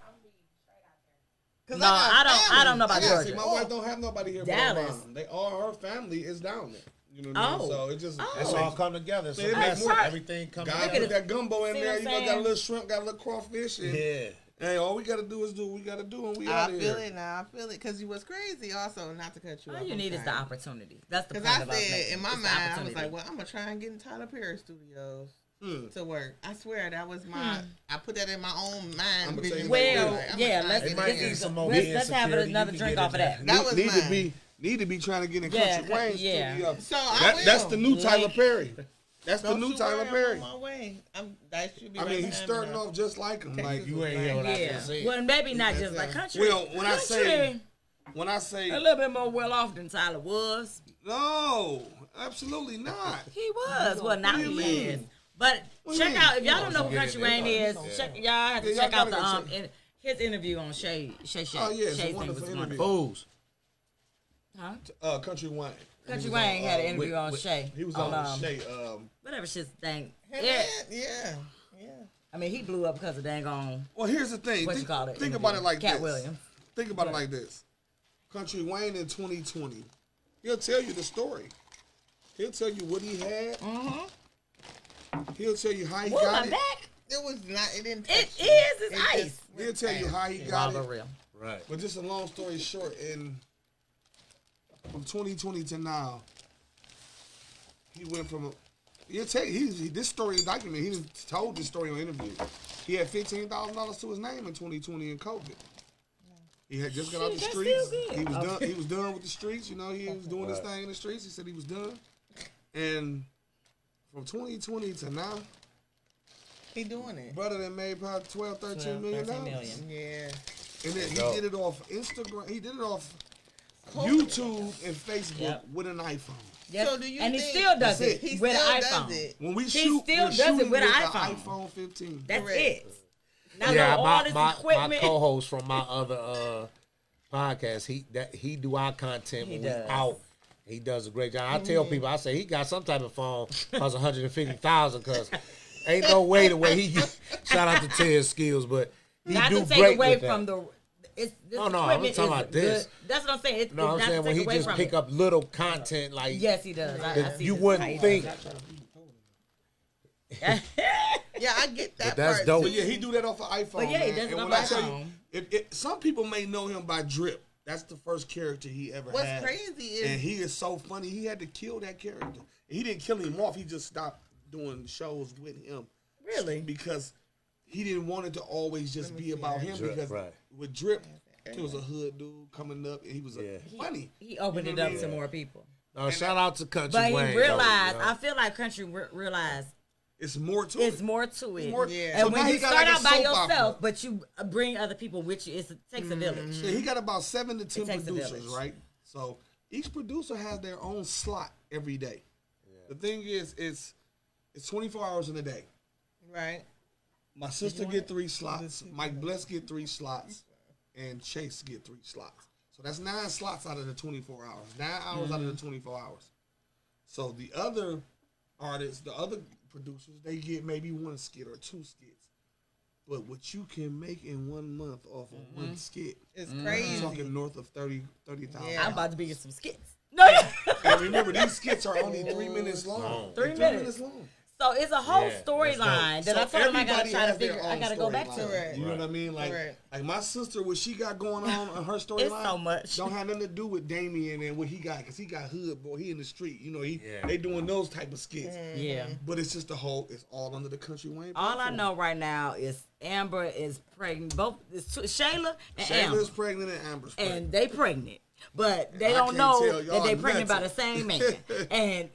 'Cause No, I don't know about Yeah, Georgia. see, my wife don't have nobody here. Dallas. But around. They all her family is down there. You know what I mean? Oh. So it just It's all come together. So Man, it that's makes more- everything coming God Look at put it. that gumbo in See there. what You I'm know, got a saying? little shrimp, got a little crawfish, and Yeah. hey, all we got to do is do what we got to do, and we I out of feel here. it now. I feel it because you was crazy. Also, not to cut you off. All you I'm need is the sorry. opportunity. That's the Because point I about said making in my it's the mind, I was opportunity. like, well, I'm gonna try and get in Tyler Perry Studios Hmm. to work. I swear that was my. I put that in my own mind. I'ma vision. tell you well, Like, I'ma yeah, try let's and It get might in be there. some more let's have insecurity. another You can drink get off of in that. That was need mine. to be trying to get in Yeah, Country Wayne yeah. studio. So I will. That's the new Tyler Like- Perry. That's the Don't new you Tyler worry, Perry. I'm on my way. That should be. I right mean, he's behind me starting now. off just like him. Like You ain't hear what I Yeah. just said. Well, maybe not That's just like it. country. Well, when I say- country, a little bit more well off than Tyler was. no, absolutely not. He was. Well, now What do he you mean? is. But What do check you out mean? if y'all don't know who Get Country in there. Wayne is. Yeah. Check y'all have to Yeah, check y'all out the gotta go his interview on Shay. Oh, yeah, it's a Shay's thing wonderful was interview. Fools. Huh? Country Wayne. Country He was Wayne on, had an interview with- on Shay. He was on on Shay. whatever shit's thing. Yeah, Yeah. yeah. I mean, he blew up because of dang on Well, here's the thing. what Think, you call it. think about it like Cat this. Williams. Think about it like this. Country Wayne in 2020, he'll tell you the story. He'll tell you what he had. He'll tell you how he Whoa, got my it. back. It was not. It didn't. It touch me. is. It's It ice. just He'll went tell you past. how he got Rather it. real. Right. But just a long story short, from 2020 to now, he went from he'll tell you, this story is documented. He just told this story on interview. He had $15,000 to his name in 2020 in COVID. He had just got out the Shit, that's streets. still good. He was done. He was done with the streets. You know, he was doing his thing in the streets. He said he was done. And from 2020 to now, He doing it. brother that made probably 12, 13 million $13 dollars. million. Yeah. And then he dope. did it off Instagram. He did it off YouTube and Facebook Yep. with an iPhone. Yes. So do you and he think- still does That's it He with still an does iPhone. it. When we He shoot, still we're does it shooting with an the iPhone. iPhone 15. That's Correct. it. Now Yeah, all this my equipment. co-host from my other podcast, he do our content He when does. we out. He does a great job. I tell people, I say he got some type of phone costs 150,000 because ain't no way the way he shout out to Ted's skills, but he Not do to take great away with that. from the. This No, I'm equipment talking is about this. good. That's what I'm saying. No, I'm not saying to when take he away just from pick it. up little content like Yes, he does. I see you this. wouldn't think. Yeah, I get that But that's part dope. But too. yeah, he do that off of iPhone. But yeah, he man. does it And off when I of tell iPhone. you, some people may know him by Drip. That's the first character he ever What's had. crazy is- and he is so funny. He had to kill that character. He didn't kill him off. He just stopped doing shows with him. Really? Because he didn't want it to always just be about him. Drip, because right. with Drip, he was a hood dude coming up, and he was funny. He opened You it know up what I to mean? more people. Shout out to Country But he Wayne. realized, though, you know? I feel like Country realized It's more to it's it. more to it. more- Yeah. And So when now you he got start like a out by soap yourself, opera. but you bring other people with you, it takes a village. Yeah, he got about 7 to 10 takes a producers, village. right? So each producer has their own slot every day. The thing is, it's 24 hours in a day. Right. My sister get 3 slots. Mike Bless get 3 slots. and Chase get 3 slots. So that's 9 slots out of the 24 hours. 9 hours out of the 24 hours. So the other artists, the other producers, they get maybe 1 skit or 2 skits. But what you can make in 1 month off of 1 skit, it's crazy. I'm talking north of 30,000. Yeah. I'm about to be in some skits. No. And remember, these skits are only 3 minutes long. 3 They're minutes. long. So it's a whole storyline that I told him I gotta try to figure. I gotta go back to. Right. You know what I mean? Like my sister, what she got going on her storyline, It's so much. don't have nothing to do with Damien and what he got, because he got hood boy. He in the street. You know, they doing those type of skits. Yeah. But it's just it's all under the Country Wayne. All I platform. know right now is Amber is pregnant. Both it's Shayla and Amber, Shayla's pregnant and Amber's pregnant. and they pregnant, but they I don't can't know tell that y'all they pregnant by the nothing. same man. And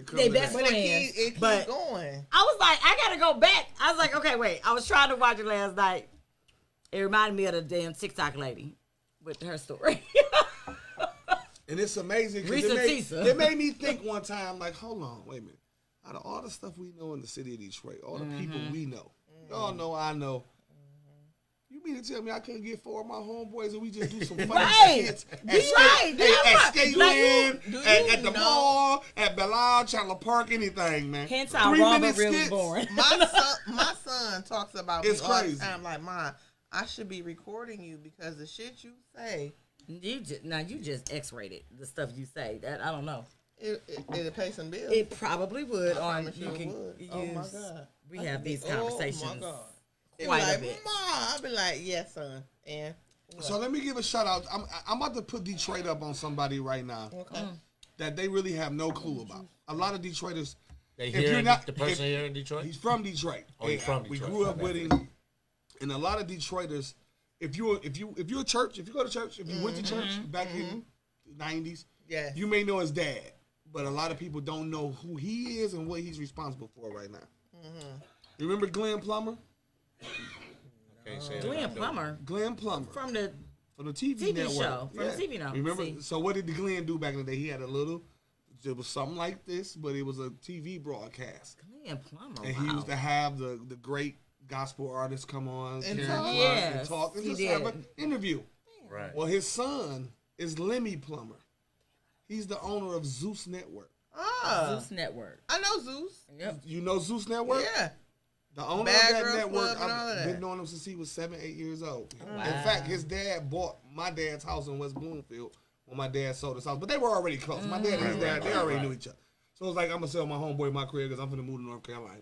come they to best that. But friends. it keep But going. I was like, I gotta go back. I was like, okay, wait. I was trying to watch it last night. It reminded me of the damn TikTok lady with her story. And it's amazing Risa because Tisa. it made me think one time, like, hold on, wait a minute. Out of all the stuff we know in the city of Detroit, all the people we know, y'all know I know. You mean to tell me I couldn't get 4 of my homeboys and we just do some funny Right. skits You right. at Skateland, you at the know? mall, at Belial, Chandler Park, anything, man. Hence how 3 Robert minute really was skits. born. My son talks about It's me all crazy. the time. Like, Mom, I should be recording you because the shit you say, You just X-rated the stuff you say. That I don't know. it'll pay some bills. It probably would. I On promise you it can would. use. Oh my God. We have these Oh my conversations God. They be quite a like, bit. Ma, I'll be like, yes, son. And So let me give a shout out. I'm about to put Detroit up on somebody right now okay. that they really have no clue about. A lot of Detroiters, They if here you're in not the person if- here in Detroit. he's from Detroit. Oh, he's from We Detroit. grew up My with bad. him, and a lot of Detroiters. If you're a church, if you go to church, if you went to church back in the 90s, Yes. you may know his dad, but a lot of people don't know who he is and what he's responsible for right now. You remember Glenn Plummer? Can't say that Glenn I do. Plummer Glenn Plummer from the from the TV, TV network. show. From the TV network. Remember? See. So what did Glenn do back in the day? He had a little. It was something like this, but it was a TV broadcast. Glenn Plummer. And he used to have the great gospel artists come on And Karen talk. Clark, Yes, and talk and he just did. have an interview. Right. Well, his son is Lemmy Plummer. He's the owner of Zeus Network. Ah, Zeus Network. I know Zeus. Yep. You know Zeus Network? Yeah. The owner Bad of that Girls network, Club and all of I've that. been knowing him since he was 7, 8 years old. Wow. In fact, his dad bought my dad's house in West Bloomfield when my dad sold his house. But they were already close. My dad and his dad, they already knew each other. So it was like, I'm going to sell my homeboy my crib because I'm going to move to North Carolina.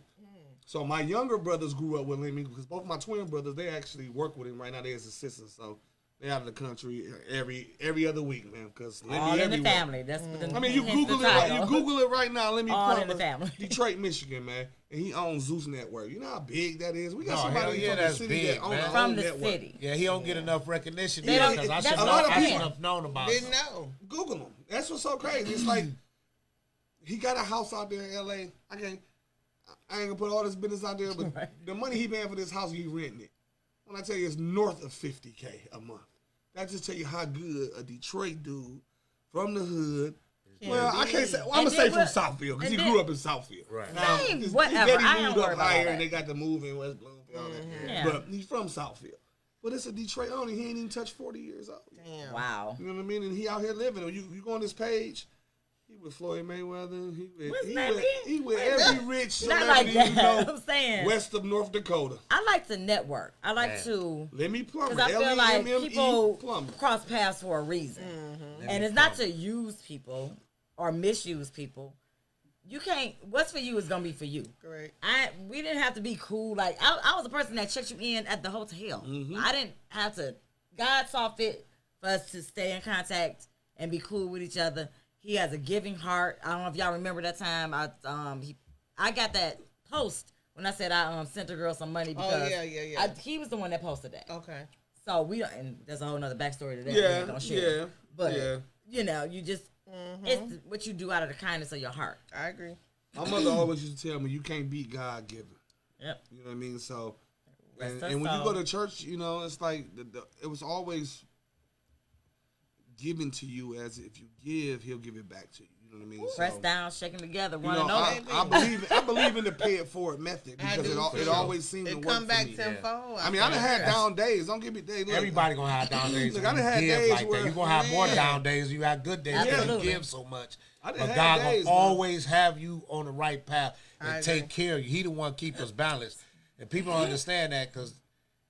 So my younger brothers grew up with him because both my twin brothers, they actually work with him right now. They're his assistants. So they're out of the country every other week, man. Because All in the family. That's what the, I mean, you hence the Google it. Right, you title. Google it right now. Let me All in Plummer, the family. Detroit, Michigan, man, and he owns Zeus Network. You know how big that is. We got No, somebody hell yeah, from the that's city big, that owns man. a From whole the network. city. Yeah, he don't get enough recognition They don't- because I that's should a know. lot of I should people have known about Didn't it. know. Google him. That's what's so crazy. It's like he got a house out there in L.A. I ain't gonna put all this business out there, but Right. the money he paying for this house, he renting it. When I tell you it's north of $50K a month, that just tell you how good a Detroit dude from the hood. Well, I can't say. Well, I'm And gonna say then from what- Southfield because he and grew then- up in Southfield. Right. Now, Same, his whatever. daddy I ain't moved worried up about higher, that. and they got to move in West Bloomfield. all that. Yeah. But he's from Southfield. But it's a Detroit only. He ain't even touched 40 years old. Damn. Wow. You know what I mean? And he out here living. You go on this page, he with Floyd Mayweather. What's He that with, mean? he with every rich Not like celebrity you that. know I'm saying. west of North Dakota. I like to network. I like Man. to. Lemmy Plummer. Because I feel like L-E-M-M-E people Plummer. cross paths for a reason. And it's not to use people or misuse people. You can't, what's for you is going to be for you. Great. We didn't have to be cool. Like, I was a person that checked you in at the hotel. I didn't have to, God saw fit for us to stay in contact and be cool with each other. He has a giving heart. I don't know if y'all remember that time. I got that post when I said I sent a girl some money because yeah. he was the one that posted that. Okay. So we don't, and there's a whole nother backstory to that. Yeah, we ain't gonna share. yeah, But yeah. you know, you just it's what you do out of the kindness of your heart. I agree. My mother always used to tell me, you can't beat God given. Yep. You know what I mean? So, Rest and us when you all. go to church, you know, it's like it was always given to you as if you give, he'll give it back to you. You You know what I mean? Press down, shaking together, You running know, over. I believe in the pay it forward method because it always seems to It work come back for me. tenfold. I mean, I done had down days. Don't give me days. Look, Everybody gonna have down days. Look, when I done you had give days like where- that. You gonna have more Man. down days. You have good days because you Absolutely. give so much. I done But had God days, gonna man. always have you on the right path I and take agree. care of you. He the one keep us balanced, and people don't understand that because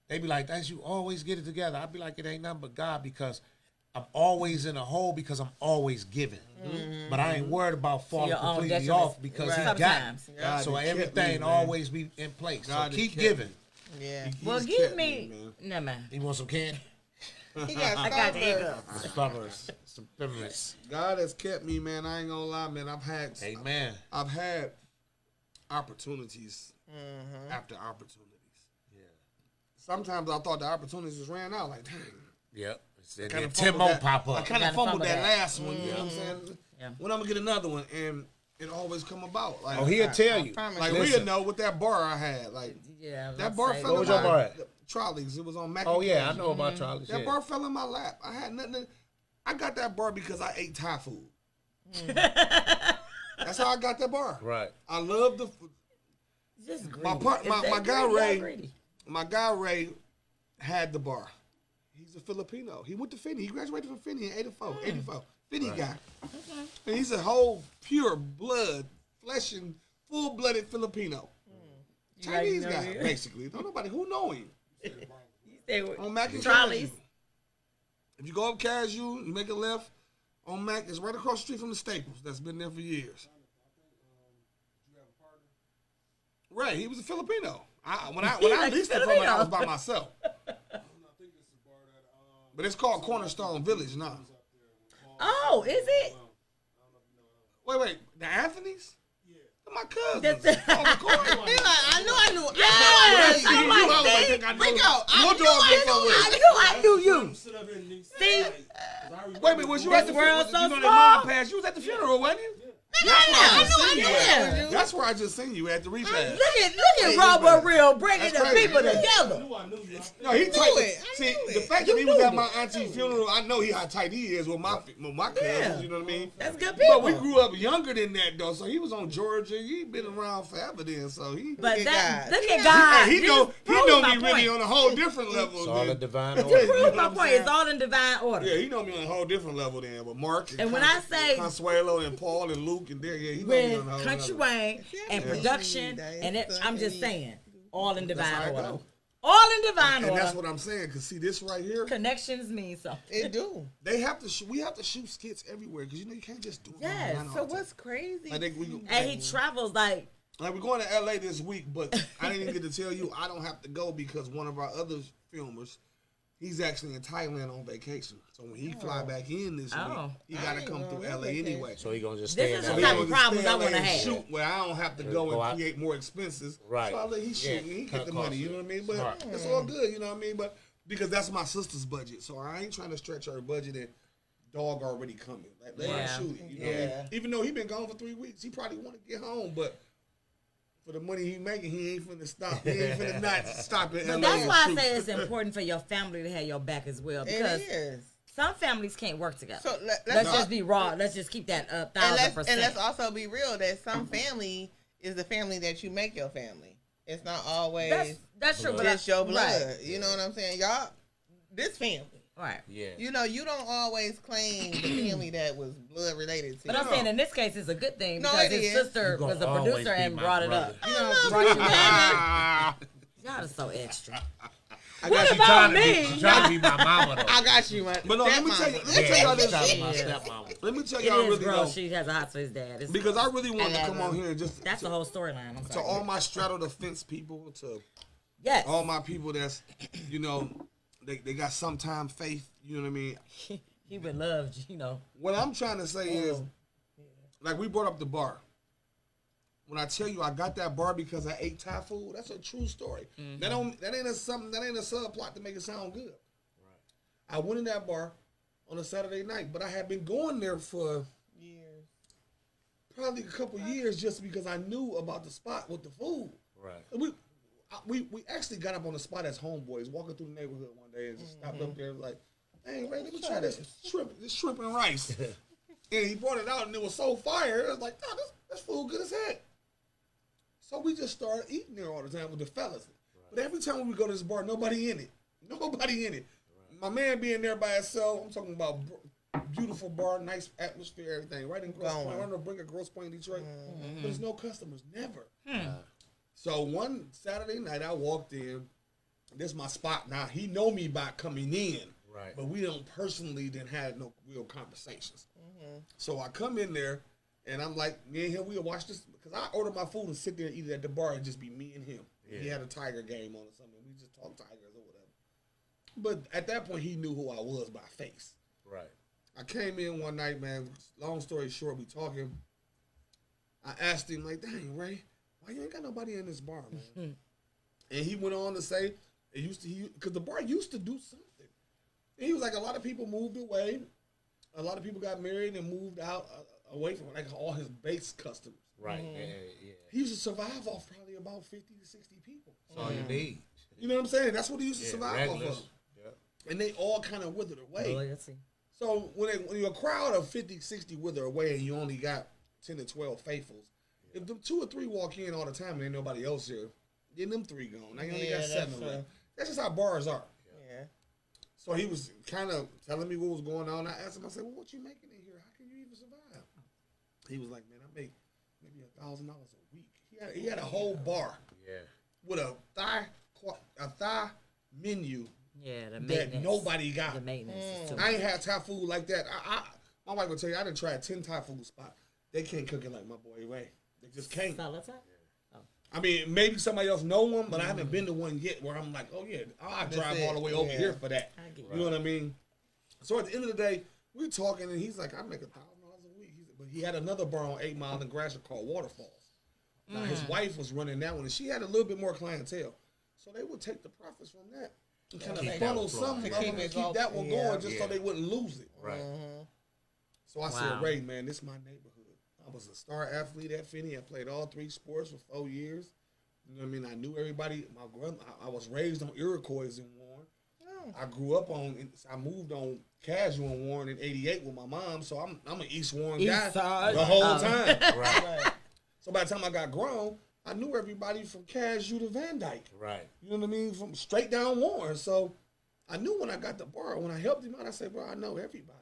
they be like, "That's you always get it together." I be like, "It ain't nothing but God," because I'm always in a hole because I'm always giving. But I ain't worried about falling your own completely detriment. off because Right. he got Sometimes. me. God So that kept everything me, man. always be in place. God So that keep kept giving. me. Yeah. Well, He's give kept me. man. No, man. You want some candy? He got I got the Starburst. hiccups. Some peppers. Some peppers. God has kept me, man. I ain't gonna lie, man. Amen. I've had opportunities Mm-hmm. after opportunities. Yeah. Sometimes I thought the opportunities just ran out. Like, dang. Yep. And Kinda then 10 fumbled more that- pop I up. kind Kinda of fumbled fumbled that that. last one. You know what I'm saying? Yeah. When I'm gonna get another one, and it always come about. Like, Oh, he'll tell you. promise like you. Rhea Listen. know with that bar I had. Like Yeah. I was that about bar to say, fell What in was your my bar at? trolleys. It was on Mac. Oh, and yeah. I Cheese. know about Charlie. That bar fell in my lap. I had nothing. I got that bar because I ate Thai food. That's how I got that bar. Right. I love the. Just greedy. My If they guy greedy, y'all Ray. greedy. My guy Ray had the bar. He's a Filipino. He went to Finney. He graduated from Finney in 84. 84. Finney guy. And he's a whole pure blood, flesh and full-blooded Filipino. Chinese like to know guy, him? basically. Don't nobody who know him. You stay with On Mac and trolleys. Cashew. If you go up Cashew, you make a left on Mac, it's right across the street from the Staples. That's been there for years. Right, he was a Filipino. When I like leased it from him, I was Filipino. by myself. But it's called Cornerstone Village now. Oh, is it? Wait, the Anthony's? They're my cousins. That's- On the corner. He like, I knew. Yes, You I'm like, always see? think I know. Rico, I Your knew dog I is somewhere. I knew you. See? Wait a minute, was you at the This world's funeral? so You know small. that mom passed. You was at the funeral, wasn't you? Yeah. That's where I just seen you at the repast. Look at Robo Real bringing That's the crazy. people together. No, he tight. it. I See, knew the it. fact that he was at my auntie's funeral, I know how tight he is with my cousins. Yeah. You know what I mean? That's good But we people. grew up younger than that, though. So he was on Georgia. He been around forever then. So he. But at that, God. look at God. Hey, he know Proves me my really point. on a whole different level. It's all a than- divine You order. prove know my what I'm point. saying? It's all in divine order. Yeah, he know me on a whole different level then. But Mark And when I say Consuelo and Paul and Luke and there, yeah, he know me with on a whole Country level. Wayne and production, and I'm just saying, all in That's how divine it order. go. All in divine And order. that's what I'm saying. Cause see this right here, Connections mean something. It do. they have to. We have to shoot skits everywhere because you can't just do it. Yes, online all So the time. what's crazy? I think we. And he travels like, Like we're going to LA this week, but I didn't even get to tell you I don't have to go because one of our other filmers, he's actually in Thailand on vacation. So when he fly back in this Oh. week, he got to ain't come going through on LA vacation. anyway. So he gonna just This stay is in the that. type of problems I wanna have. Shoot where I don't have to go Go and out. create more expenses. Right. So I let he shoot Yeah, and he cut get the money. You know what I mean? But Smart. it's all good. You know what I mean? But because that's my sister's budget, so I ain't trying to stretch her budget. And dog already coming. Like, let Yeah. him shoot it. You know what I mean? Even though he been gone for 3 weeks, he probably want to get home, but. For the money he making, he ain't finna stop. He ain't finna not stop it. but that's why I say it's important for your family to have your back as well. Because It is. some families can't work together. So Let's just be raw. Let's just keep that and 1,000%. let's also be real that some family is the family that you make your family. It's not always that's true. But just your blood. Right. You know what I'm saying? Y'all, this family. Right. Yeah. You know, you don't always claim the family that was blood related to But you. I'm saying in this case, it's a good thing No, because it his is. sister You gonna was a always producer be and my brought it brother. up. You know, brought you back. Y'all are so extra. What She about trying to me? be, trying to be my mama though. I got you, man. But no, let me tell you. Let me tell y'all She trying to be this. my stepmama. Let me tell It y'all is really gross. though, She has a hot for his dad. It's because I really wanted to I come love on here and just that's the whole storyline. I'm to sorry. all my straddle the fence people, to Yes. all my people that's, you know, they got sometime faith. You know what I mean? He would love, you know. What I'm trying to say is, like we brought up the bar. When I tell you I got that bar because I ate Thai food, that's a true story. That ain't a subplot to make it sound good. Right. I went in that bar on a Saturday night, but I had been going there for Years. probably a couple years just because I knew about the spot with the food. Right. We actually got up on the spot as homeboys, walking through the neighborhood one day and just stopped up there like, hey, Ray, let me try this shrimp and rice. And he brought it out, and it was so fire. It was like, oh, this food good as heck. So we just started eating there all the time with the fellas. But every time we go to this bar, nobody in it. Nobody in it. My man being there by himself, I'm talking about beautiful bar, nice atmosphere, everything. Right in Grosse Pointe. I don't know, bring a Grosse Pointe, Detroit. But there's no customers, never. So one Saturday night, I walked in. This is my spot now. He know me by coming in. Right. But we don't personally then had no real conversations. So I come in there, and I'm like, me and him, we'll watch this. Because I order my food and sit there and eat it at the bar and just be me and him. Yeah. He had a Tiger game on or something. We just talk Tigers or whatever. But at that point, he knew who I was by face. Right. I came in one night, man. Long story short, we talking. I asked him, like, dang, Ray, why you ain't got nobody in this bar, man? And he went on to say, because the bar used to do something. And he was like, a lot of people moved away. A lot of people got married and moved out away from like all his base customers. Right. Yeah. He used to survive off probably about 50 to 60 people. That's all you need. You know what I'm saying? That's what he used to survive off of. Yeah. And they all kind of withered away. Oh, let's see. So when you're a crowd of 50, 60 wither away and you only got 10 to 12 faithfuls, if them 2 or 3 walk in all the time and ain't nobody else here, then them 3 gone. Now you only got 7 left. That's just how bars are. Yeah. So he was kind of telling me what was going on. I asked him, I said, well, what you making in here? How can you even survive? He was like, man, I make maybe $1,000 a week. He had a whole bar with a thigh menu that nobody got. The maintenance. I ain't had Thai food like that. My wife will tell you, I done tried 10 Thai food spots. They can't cook it like my boy Ray. They just can't. I mean, maybe somebody else know one, but I haven't been to one yet where I'm like, oh, yeah, I'll drive all the way over here for that. You know what I mean? So at the end of the day, we're talking, and he's like, I make $1,000 a week. But he had another bar on 8 Mile in Gratiot called Waterfalls. Now, his wife was running that one, and she had a little bit more clientele. So they would take the profits from that and kind of funnel something to keep that one going just so they wouldn't lose it. Right. So I said, Ray, man, this is my neighborhood. I was a star athlete at Finney. I played all 3 sports for 4 years. You know what I mean? I knew everybody. I was raised on Iroquois in Warren. I grew up I moved on Casual in Warren in '88 with my mom, so I'm an East Warren guy the whole time. Right. So by the time I got grown, I knew everybody from Casual to Van Dyke. Right. You know what I mean? From straight down Warren. So I knew when I got the bar, when I helped him out, I said, bro, I know everybody.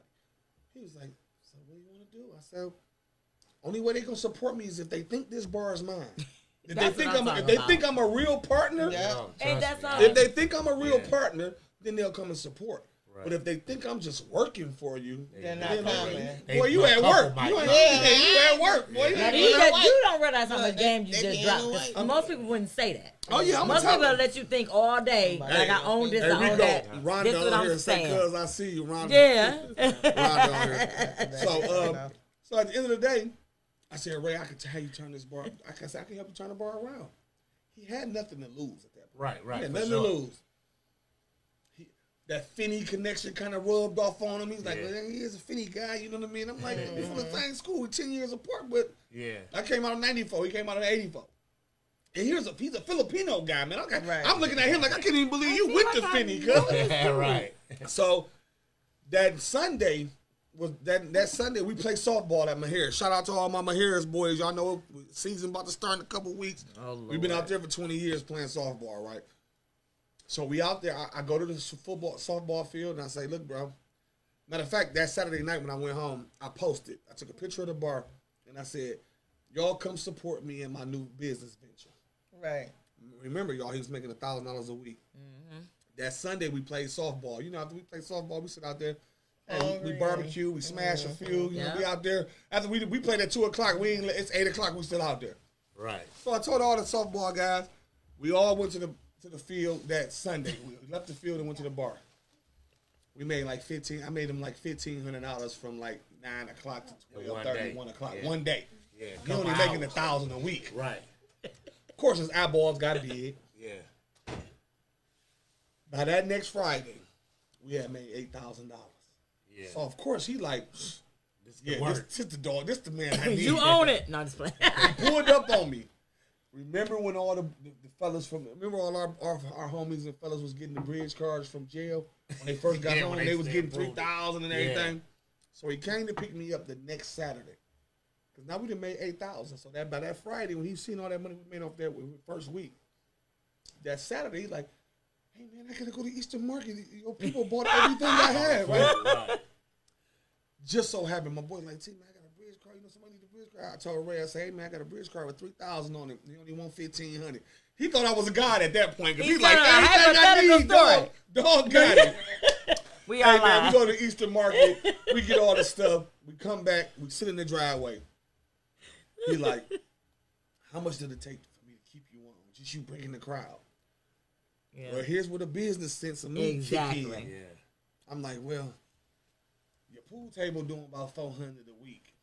He was like, so what do you want to do? I said, only way they gonna support me is if they think this bar is mine. If they think I'm a real partner, if they think I'm a real partner, then they'll come and support. Right. But if they think I'm just working for you, they're not coming. Boy, you at work. You at work. Boy, you don't realize how much game you just dropped. Most people wouldn't say that. Oh yeah, most people let you think all day. Like I own this, I own that. Rhonda this is what I'm saying. Because I see you, Rhonda. Yeah. Rhonda on here. So at the end of the day, I said, Ray, I can tell you turn this bar. I can help you turn the bar around. He had nothing to lose at that point. Right. He had nothing to lose. That Finney connection kind of rubbed off on him. He's like, well, he is a Finney guy, you know what I mean? I'm like, we're from the same school, we're 10 years apart, but I came out in 94, he came out in 84. And he's a Filipino guy, man. I'm looking at him like, I can't even believe you with the Finney, cuz. Right. So that Sunday, that Sunday we played softball at Maharis. Shout out to all my Maharis boys. Y'all know season about to start in a couple weeks. We've been out there for 20 years playing softball, right? So we out there. I go to the softball field and I say, look, bro. Matter of fact, that Saturday night when I went home, I posted. I took a picture of the bar and I said, y'all come support me in my new business venture. Right. Remember, y'all, he was making $1,000 a week. That Sunday we played softball. You know, after we play softball, we sit out there. And we barbecue, we smash a few. You know, we out there. After we played at 2 o'clock, it's 8 o'clock, we still out there. Right. So I told all the softball guys, we all went to the field that Sunday. We left the field and went to the bar. We made like I made them like $1,500 from like 9 o'clock to 12:30, 1 o'clock. Yeah. One day. Yeah. You're only making $1,000 a week. Right. Of course, his eyeballs got big. Yeah. By that next Friday, we had made $8,000. Yeah. So of course he like, this the dog. This the man I need. You own it. No, I'm just playing. He pulled up on me. Remember when all the fellas all our homies and fellas was getting the bridge cards from jail when they first got home? They was getting $3,000 and everything. So he came to pick me up the next Saturday. Because now we done made $8,000. So that by that Friday, when he seen all that money we made off that first week, that Saturday, he's like, hey, man, I got to go to Eastern Market. People bought everything I had, right? Just so happened, my boy like, see, man, I got a bridge card. Somebody need a bridge card. I told Ray, I said, hey, man, I got a bridge card with $3,000 on it. He only want $1,500. He thought I was a god at that point. Because he's like, everything I need, dog got it. We are hey, man, we go to Eastern Market. We get all the stuff. We come back. We sit in the driveway. He like, how much did it take for me to keep you on? Just you bringing the crowd. Yeah. Well, here's where the business sense of me kick in. Yeah. I'm like, well, your pool table doing about $400 a week.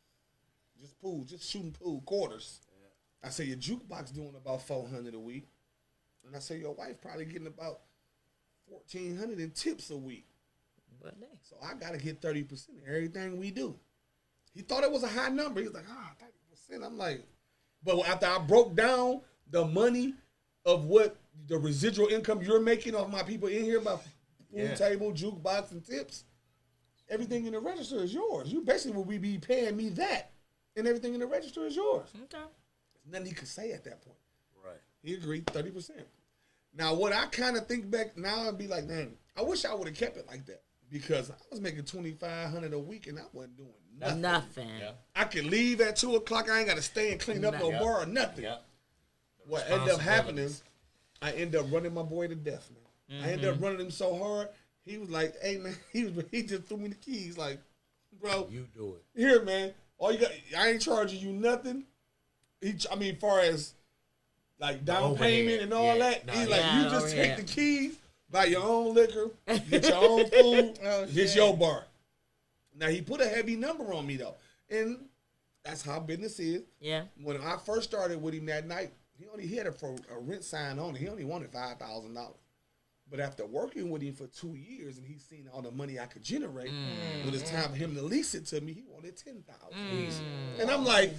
Just shooting pool quarters. Yeah. I say your jukebox doing about $400 a week. And I say your wife probably getting about $1,400 in tips a week. So I gotta get 30% of everything we do. He thought it was a high number. He was like, 30%. I'm like, but after I broke down the money of what the residual income you're making off my people in here about pool table, jukebox, and tips, everything in the register is yours. You basically will be paying me that, and everything in the register is yours. Okay. There's nothing he could say at that point. Right. He agreed 30%. Now, what I kind of think back now and be like, man, I wish I would have kept it like that. Because I was making $2,500 a week and I wasn't doing nothing. Yeah. I could leave at 2 o'clock. I ain't got to stay and clean up no bar or nothing. Yeah. What ended up happening, I ended up running my boy to death, man. Mm-hmm. I ended up running him so hard. He was like, hey, man, he just threw me the keys. Like, bro. You do it. Here, man. All you got, I ain't charging you nothing. Far as like down payment and all that. He's like, you just take the keys. Buy your own liquor, get your own food, get your bar. Now, he put a heavy number on me, though. And that's how business is. Yeah. When I first started with him that night, he had a rent sign on it. He only wanted $5,000. But after working with him for 2 years and he's seen all the money I could generate, when it's time for him to lease it to me, he wanted $10,000. And I'm like,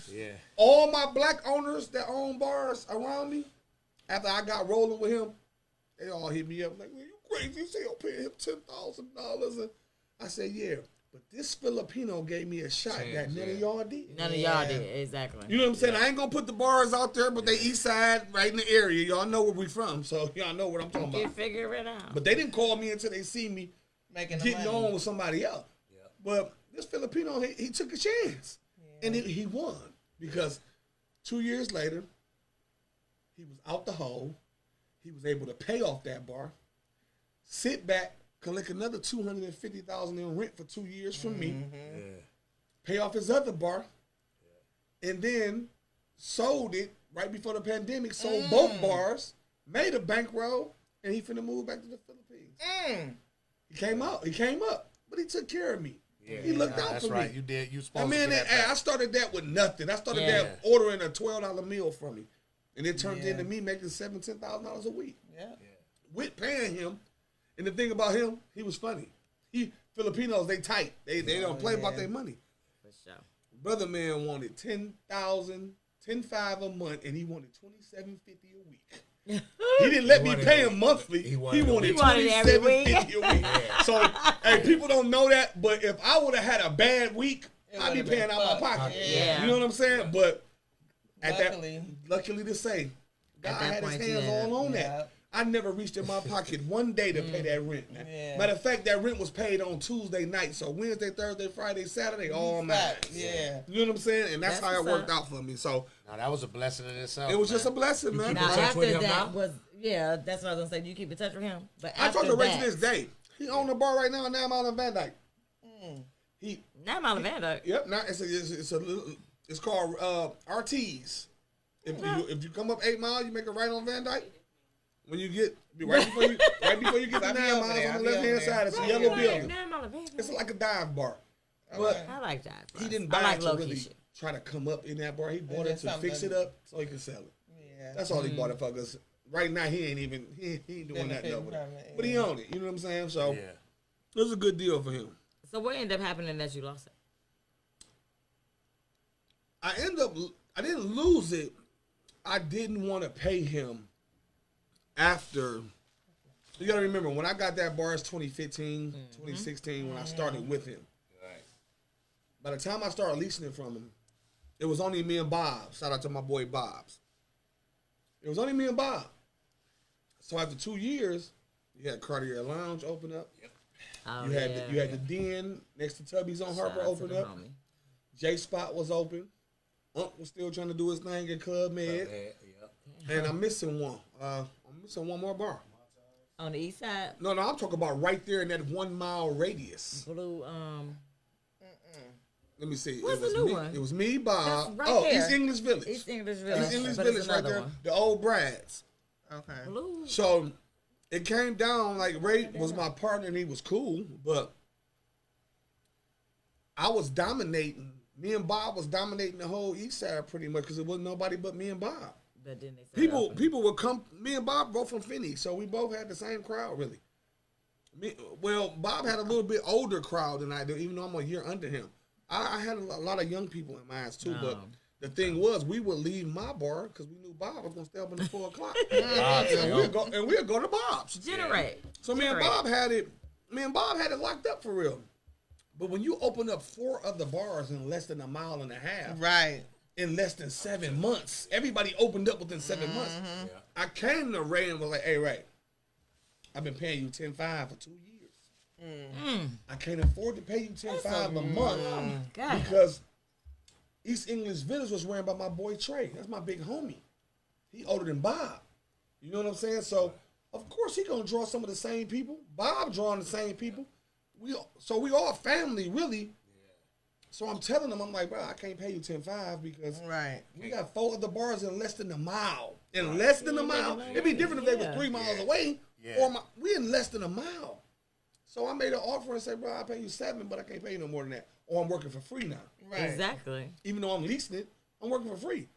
all my black owners that own bars around me, after I got rolling with him, they all hit me up like, man, you crazy. You say I'm paying him $10,000. And I said, yeah, but this Filipino gave me a shot that none of y'all did. None of y'all did, exactly. You know what I'm saying? I ain't going to put the bars out there, but they east side, right in the area. Y'all know where we from, so y'all know what I'm talking about. You figure it out. But they didn't call me until they see me getting on with somebody else. Yeah. But this Filipino, he took a chance. Yeah. And he won. Because 2 years later, he was out the hole. He was able to pay off that bar, sit back, collect another $250,000 in rent for 2 years from me, pay off his other bar, and then sold it right before the pandemic, sold both bars, made a bankroll, and he finna move back to the Philippines. He came up, but he took care of me. Yeah, he looked out for me. That's right. You did. You supposed to get that. I started that with nothing. I started that ordering a $12 meal from me. And it turned into me making $10,000 a week. Yeah. With paying him. And the thing about him, he was funny. Filipinos, they tight. They don't play about their money. For sure. Brother man wanted $10,500 a month, and he wanted $2,750 a week. He didn't let me pay him monthly. He wanted $2,750 a week. So, hey, people don't know that, but if I would have had a bad week, I'd be paying out my pocket. Yeah. You know what I'm saying? But luckily to say, God had his hands all on that. I never reached in my pocket one day to pay that rent. Yeah. Matter of fact, that rent was paid on Tuesday night. So Wednesday, Thursday, Friday, Saturday, all mine. Yeah. You know what I'm saying? And that's how it worked out for me. So now that was a blessing in itself. It was just a blessing, man. Now after that was, that's what I was gonna say. Do you keep in touch with him? But I talked to Ray to this day. He owned a bar right now in 9 Mile and Van Dyke. 9 Mile and Van Dyke. Yep. Now it's called RT's. If you come up 8 Mile, you make a right on Van Dyke. When you get right before you get to 9 Miles on the left hand side, it's a yellow building. It's like a dive bar. But I like that. He didn't buy it to really try to come up in that bar. He bought it to fix it up so he can sell it. Yeah. That's all he bought it for. Cause right now he ain't doing nothing over there. But he owned it. You know what I'm saying? So it was a good deal for him. So what ended up happening that you lost it? I didn't lose it. I didn't want to pay him after. You got to remember, when I got that bar, it's 2015, 2016, when I started with him. Right. by the time I started leasing it from him, it was only me and Bob. Shout out to my boy Bob's. It was only me and Bob. So after 2 years, you had Cartier Lounge open up. Oh, You had the Den next to Tubby's on Harper open up. J Spot was open. Unc was still trying to do his thing at Club Med. And I'm missing one. I'm missing one more bar. On the east side? No, I'm talking about right there in that 1 mile radius. Blue, Let me see. What's it was the new me, one? It was me, Bob. That's right there. East English Village. East English Village. East English But Village it's right another there. one. The old Brads. Okay. Blue. So it came down like Ray was my partner and he was cool, but I was dominating. Me and Bob was dominating the whole East Side pretty much because it wasn't nobody but me and Bob. But then they People would come. Me and Bob both from Finney, so we both had the same crowd really. Bob had a little bit older crowd than I do, even though I'm a year under him. I had a lot of young people in my eyes too, but the thing was, we would leave my bar because we knew Bob was gonna stay up until 4 o'clock, and we'd go to Bob's. Generate. So me and Bob had it locked up for real. But when you open up 4 other bars in less than a mile and a half, Right. in less than 7 months, everybody opened up within 7 months. Yeah. I came to Ray and was like, "Hey Ray, I've been paying you $10,500 for 2 years. I can't afford to pay you $10,500 a month God. because East English Village was ran by my boy Trey. That's my big homie. He older than Bob. You know what I'm saying? So of course he gonna draw some of the same people. Bob drawing the same people. We all family really. So I'm telling them, I'm like, bro, I can't pay you $10,500 because we got 4 other bars in less than a mile. In less than a mile, it'd be different if they were 3 miles away. Or we in less than a mile. So I made an offer and said, bro, I'll pay you $7,000, but I can't pay you no more than that. Or I'm working for free now. Right. Exactly. Even though I'm leasing it, I'm working for free.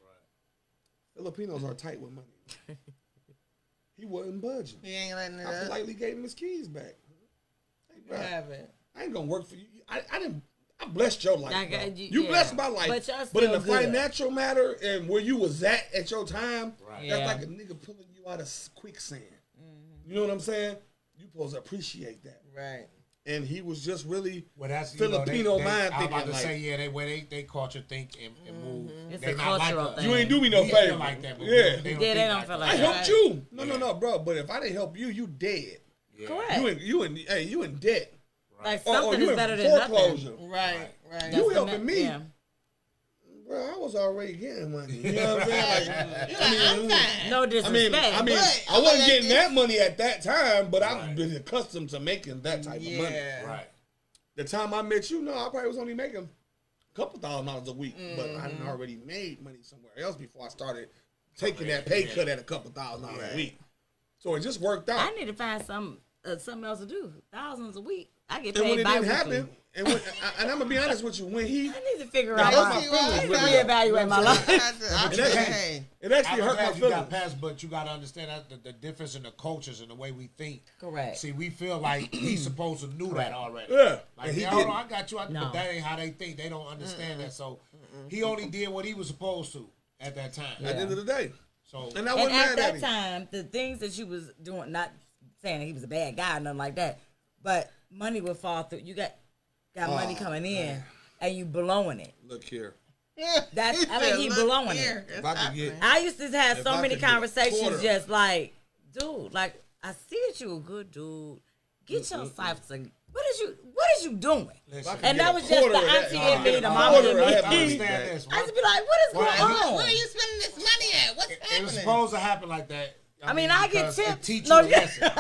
Filipinos are tight with money. He wasn't budging. He ain't letting it I up. politely gave him his keys back. Hey, bro, Have it. I ain't gonna work for you. I blessed your life. I bro. got You yeah. blessed my life. But y'all But in still the good. financial matter and where you was at your time, Right. that's Yeah. like a nigga pulling you out of quicksand. You know what I'm saying? You supposed to appreciate that. Right. And he was just really Well, that's Filipino mind I'm about thinking, to say, like- yeah, they culture think and move. It's They a not like cultural us. thing. you ain't do me no We favor. feel like that, but Yeah. they Yeah, don't they think don't like feel that. like I that. helped you. No, bro. But if I didn't help you, you dead. Yeah. Correct. You in debt. Like Or something you is in better than nothing. foreclosure. Right. Right. You That's the helping me. Yeah. Bro, I was already getting money. You know what I'm saying? Like, You're like, I'm fine. No disrespect. But I wasn't getting this- that money at that time, but I've been accustomed to making that type of money. Yeah. Right. The time I met you, no, I probably was only making a couple $1,000s a week, but I had already made money somewhere else before I started taking that pay cut at a couple $1,000s a week. So it just worked out. I need to find something else to do. Thousands a week. I get And when paid it by didn't happen, and I'm gonna be honest with you, when he, I need to figure Now, out hurt how my feelings to with reevaluate my life. it actually hurt my You got feelings. past, but you got to understand that the difference in the cultures and the way we think. Correct. See, we feel like he's supposed to knew that already. Yeah, Like, and he yeah, didn't. I got you, No. but that ain't how they think. They don't understand that. So he only did what he was supposed to at that time. At the end of the day, So and I And wasn't at mad that at him. time, the things that you was doing, not saying that he was a bad guy or nothing like that, but money would fall through. You got money coming in, and you blowing it. Look here, That's he blowing it. if I could get, I used to have so If I many could get a conversations, quarter. just like, dude, like I see that you a good dude. Get your life together. What is you doing? listen, And that was just quarter the of that, auntie in me, the a mama quarter in of me. that I money. understand this. used to be like, what is going Where on? are you spending this money at? What's It was happening? supposed to happen like that. I mean, I get because it tips. teach No, you a yeah. lesson.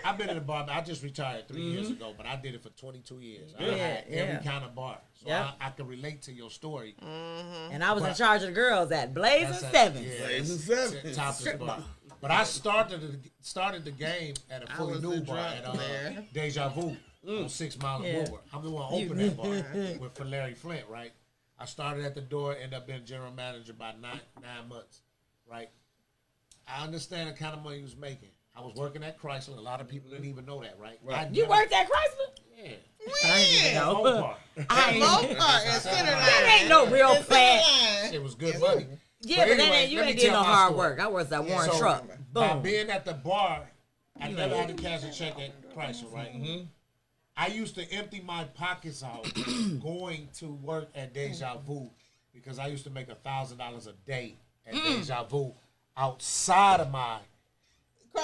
I've been in a bar. I just retired 3 years ago, but I did it for 22 years. I had every kind of bar, so Yep. I can relate to your story. And I was in charge of the girls at Blazing That's a- Sevens. yeah, Blazing it's Sevens. top of the bar. But I started the game at a fully was new the bar drunk at player. Deja Vu on 6 Mile Yeah. and Woodward. I'm the one open that bar for Larry Flint, right? I started at the door, ended up being general manager by nine months, right? I understand the kind of money he was making. I was working at Chrysler. A lot of people didn't even know that, right? You worked at Chrysler? Yeah. I ain't even know. Mopar. I ain't Both are in center That line. ain't no real plant. It was good money. Yeah, but anyway, that ain't, you let me ain't did tell no my hard story. work. I was at Warren So, Truck. by Boom. being at the bar, I never had to cash a check at Chrysler, right? I used to empty my pockets out going to work at Deja Vu because I used to make $1,000 a day at Deja Vu outside of my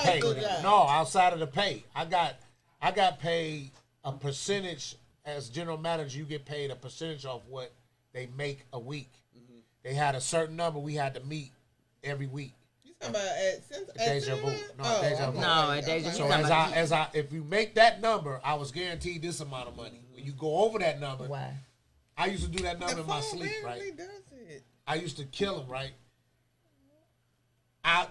pay. No, outside of the pay. I got paid a percentage as general manager. You get paid a percentage of what they make a week. They had a certain number we had to meet every week. You talking about at Deja Vu? No, Deja Vu. No, at Deja Vu. So if you make that number, I was guaranteed this amount of money. When you go over that number, Why? I used to do that number in my sleep, right? I used to kill them, right?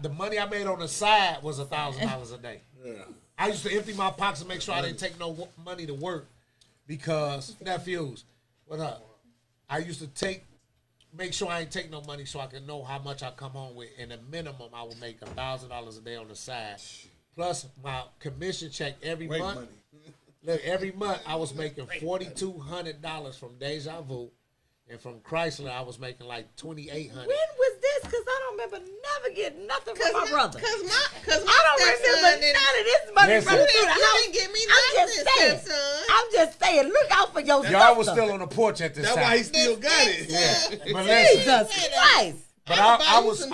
The money I made on the side was $1,000 a day. Yeah. I used to empty my pockets and make sure I didn't take no money to work because nephews, what up? I used to make sure I ain't take no money so I can know how much I come home with. And the minimum, I would make $1,000 a day on the side, plus my commission check every month. Money. Look, every month I was making $4,200 from Deja Vu, and from Chrysler I was making like $2,800. When was this? Because I don't remember never getting nothing from my brother. Cause my I don't remember none of this money Listen. running through the You house. didn't get me I'm nothing, just saying. stepson. I'm just saying. Look out for your Y'all was sister. still on the porch at this That's time. why he still got it. Yeah. But listen, Jesus Christ. but I'ma buy I you was some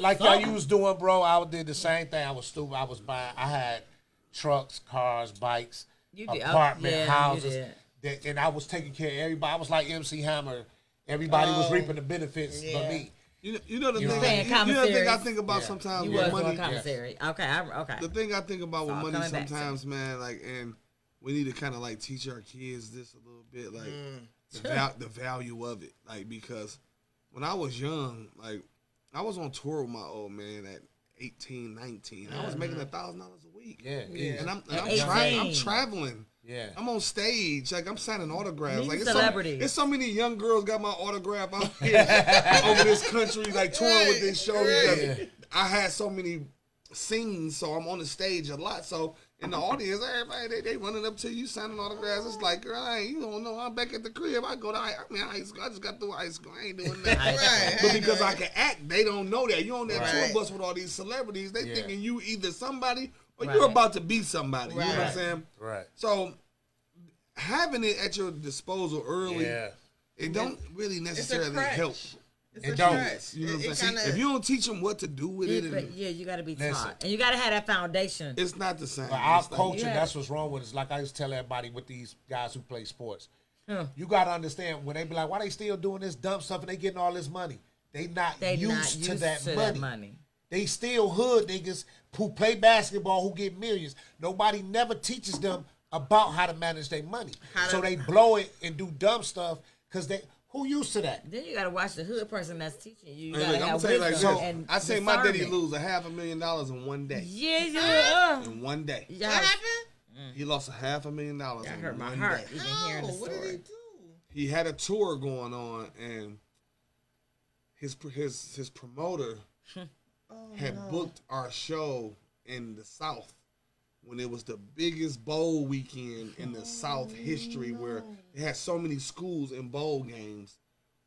like cereal. y'all you was doing, bro. I did the same thing. I was stupid. I was buying. I had trucks, cars, bikes, You did. apartment Yeah, you houses, did. and I was taking care of everybody. I was like MC Hammer. Everybody was reaping the benefits yeah. for me. You know the You thing. paying You know the thing I commissaries. think about Yeah. sometimes You with was money. on commissary. Okay, okay. The thing I think about with all money coming back to sometimes, man, like, and we need to kind of like teach our kids this a little bit, like the value of it, like, because when I was young, like, I was on tour with my old man at 18, 19. I was making $1,000 a week. Yeah, And I'm At 18. I'm traveling. yeah. I'm on stage, like I'm signing autographs. These Like celebrities. it's so many young girls got my autograph out here over this country, like touring with this show. Because I had so many scenes, so I'm on the stage a lot. So in the audience, everybody they running up to you, signing autographs. It's like, girl, you don't know. I'm back at the crib. I go to high school. I just got through high school. I ain't doing nothing. Right. But because I can act, they don't know that. You on that Right. tour bus with all these celebrities. They Yeah. thinking you either somebody or Right. you're about to be somebody. You know what I'm Right. saying? Right. So having it at your disposal early, Yeah. it don't really necessarily crutch. help. It's It a don't. crutch. You know what I'm It saying? kinda- If you don't teach them what to do with it, But and yeah, you got to be Listen. taught, and you got to have that foundation. it's not the same. But our It's like- culture, Yeah. that's what's wrong with it. It's like I used to tell everybody with these guys who play sports. Huh. You got to understand when they be like, why they still doing this dumb stuff and they getting all this money? They not They used, not to, used that, to money. that money. They still hood niggas who play basketball who get millions. Nobody never teaches them about how to manage their money. So they blow it and do dumb stuff because who used to that? Then you got to watch the hood person that's teaching you. You Hey, got look, to I'm have gonna tell you like wisdom this. and I say my daddy discernment. lose $500,000 in one day. Yeah. In one day. What Yeah. happened? He lost $500,000 That in hurt my one heart day. even hearing the What did he story. do? He had a tour going on, and his promoter had booked our show in the South when it was the biggest bowl weekend in the South history, where they had so many schools in bowl games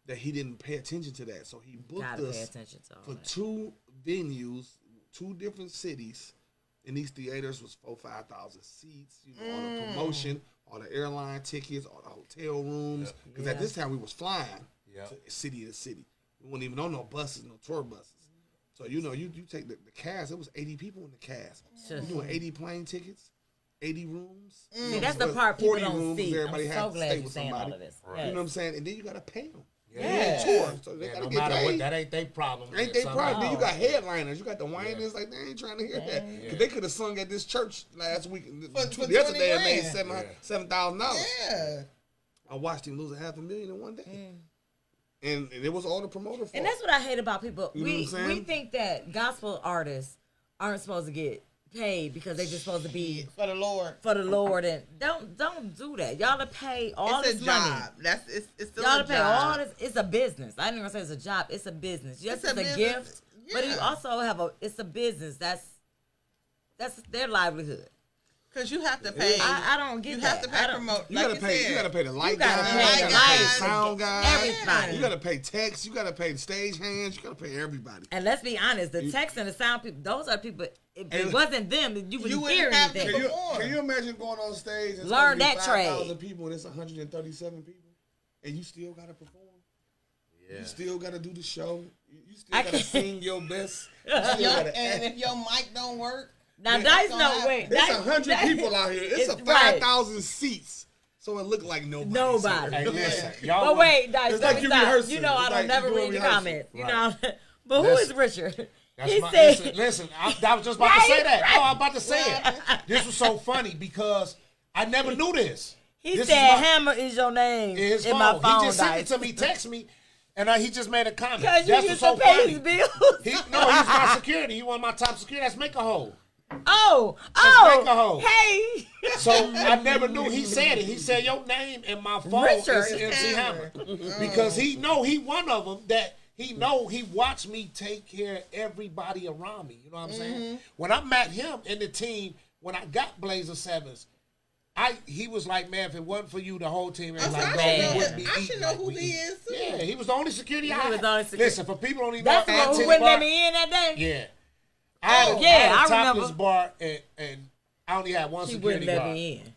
that he didn't pay attention to that. So he booked Gotta pay us attention to all for that. 2 venues, 2 different cities. And these theaters was 4,000-5,000 seats. You know, all the promotion, all the airline tickets, all the hotel rooms. Because at this time we was flying to city to city. We weren't even on no buses, no tour buses. So you know, you take the cast. It was 80 people in the cast. You doing 80 plane tickets, 80 rooms. See, that's the part people 40 don't rooms, see. everybody I'm has so to glad stay you're with saying all somebody. of this. You know what I'm saying? And then you got to pay them. Yeah. Tour, so they Yeah, gotta no get matter paid. what, that ain't their problem. Ain't they Some- problem? Then you got No. headliners. You got the whiners. Like, they ain't trying to hear that. Because they could have sung at this church last week. For Yesterday, it made $20,000. $7,000. Yeah. I watched him lose $500,000 in one day. And it was all the promoter fault. And that's what I hate about people. You know what I'm saying? We think that gospel artists aren't supposed to get paid because they're just supposed to be For the Lord. for the Lord, and don't do that. Y'all to pay all It's this a money. job. It's still Y'all a to pay all job. this. It's a business. I didn't even say it's a job. It's a business. Yes, It's a it's a business. gift, but you Yeah. also have it's a business. That's their livelihood. Because you have to pay. I don't get You that. have to pay promote. You like gotta pay. said. You gotta pay the light gotta guy. pay You gotta pay the lights, sound guy. everybody. You gotta pay techs. You gotta pay the stage hands. You gotta pay everybody. And let's be honest, the text and the sound people, those are people. If it wasn't them, you wouldn't wouldn't hear have to anything. Can you imagine going on stage and Learn that 5,000 trade. people and it's 137 people, and you still gotta perform? Yeah. You still gotta do the show. You still gotta sing your best. You still gotta And act. if your mic don't work, Now, that's Dice, gonna no, happen. wait. It's Dice- 100 people out here. It's a right. 5,000 seats, so it looked like nobody. Nobody. Hey, listen, y'all. But wait, Dice, It's let like me you stop. rehearsing. You know I It's don't like never you doing read the rehearsal. comments. You Right. know, but who is Listen. Richard? That's He my, said, listen, I was just about to say that. Oh, I'm about to say it. This was so funny because I never knew this. he This said, is my- Hammer is your name in his in phone. my phone, He just sent Dice. it to me, text me, and he just made a comment. Because you That's used what's to so pay funny. his bills. He's my security. He one of my top security. That's Make a Hole. Oh, make a hole. hey. So I never knew he said it. He said your name in my phone Richard is MC Hammer because he one of them that he watched me take care of everybody around me. You know what I'm saying? When I met him in the team, when I got Blazer Sevens, he was like, man, if it wasn't for you, the whole team is like, no, we wouldn't be I eating should know like who we he eat. is too. Yeah, he was the only security I was had. the only security. Listen, for people don't even That's know, the one who Antique wouldn't Bar- let me in that day? Yeah. I yeah, had a I topless remember. bar and I only had one He security wouldn't let guard me in.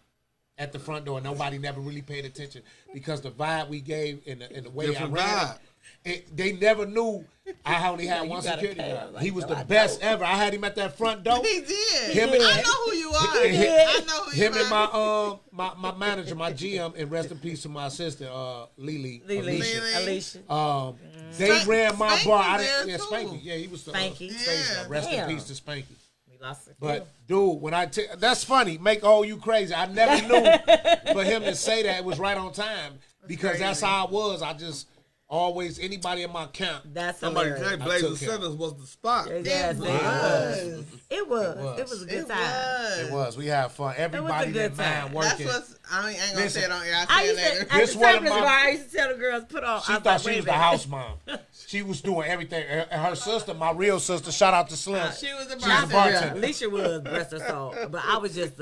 at the front door. Nobody never really paid attention because the vibe we gave and the way Different I ran vibe. it, they never knew I only had one gotta security pay guard. him like He was the nobody best ever. I had him at that front door. He did. Him I know who you are. I know who you Him are. and my manager, my GM, and rest in peace to my assistant, Lily. Alicia. They Spank- ran my Spanky bar. I there, didn't, yeah, too. Spanky. Yeah, he was the Spanky. stage guy. Rest Damn. in peace to Spanky. We lost it. But dude, when that's funny. Make all you crazy. I never knew for him to say that it was right on time because that's how it was. I just always anybody in my camp. That's Somebody hilarious. said Blazer took him. Sevens was the spot. Yes, it was a good time. It was. We had fun. Everybody good that time. man That's working. what's. I ain't gonna Listen, say it on air. I I used say it to, later. at This the one of topless my- bar, I used to tell the girls, put on. She I was thought like, she wait was a the minute. house mom. She was doing everything. And her sister, my real sister, shout out to Slim. She was a She's a bartender. bartender. Alicia was, bless her soul. But I was just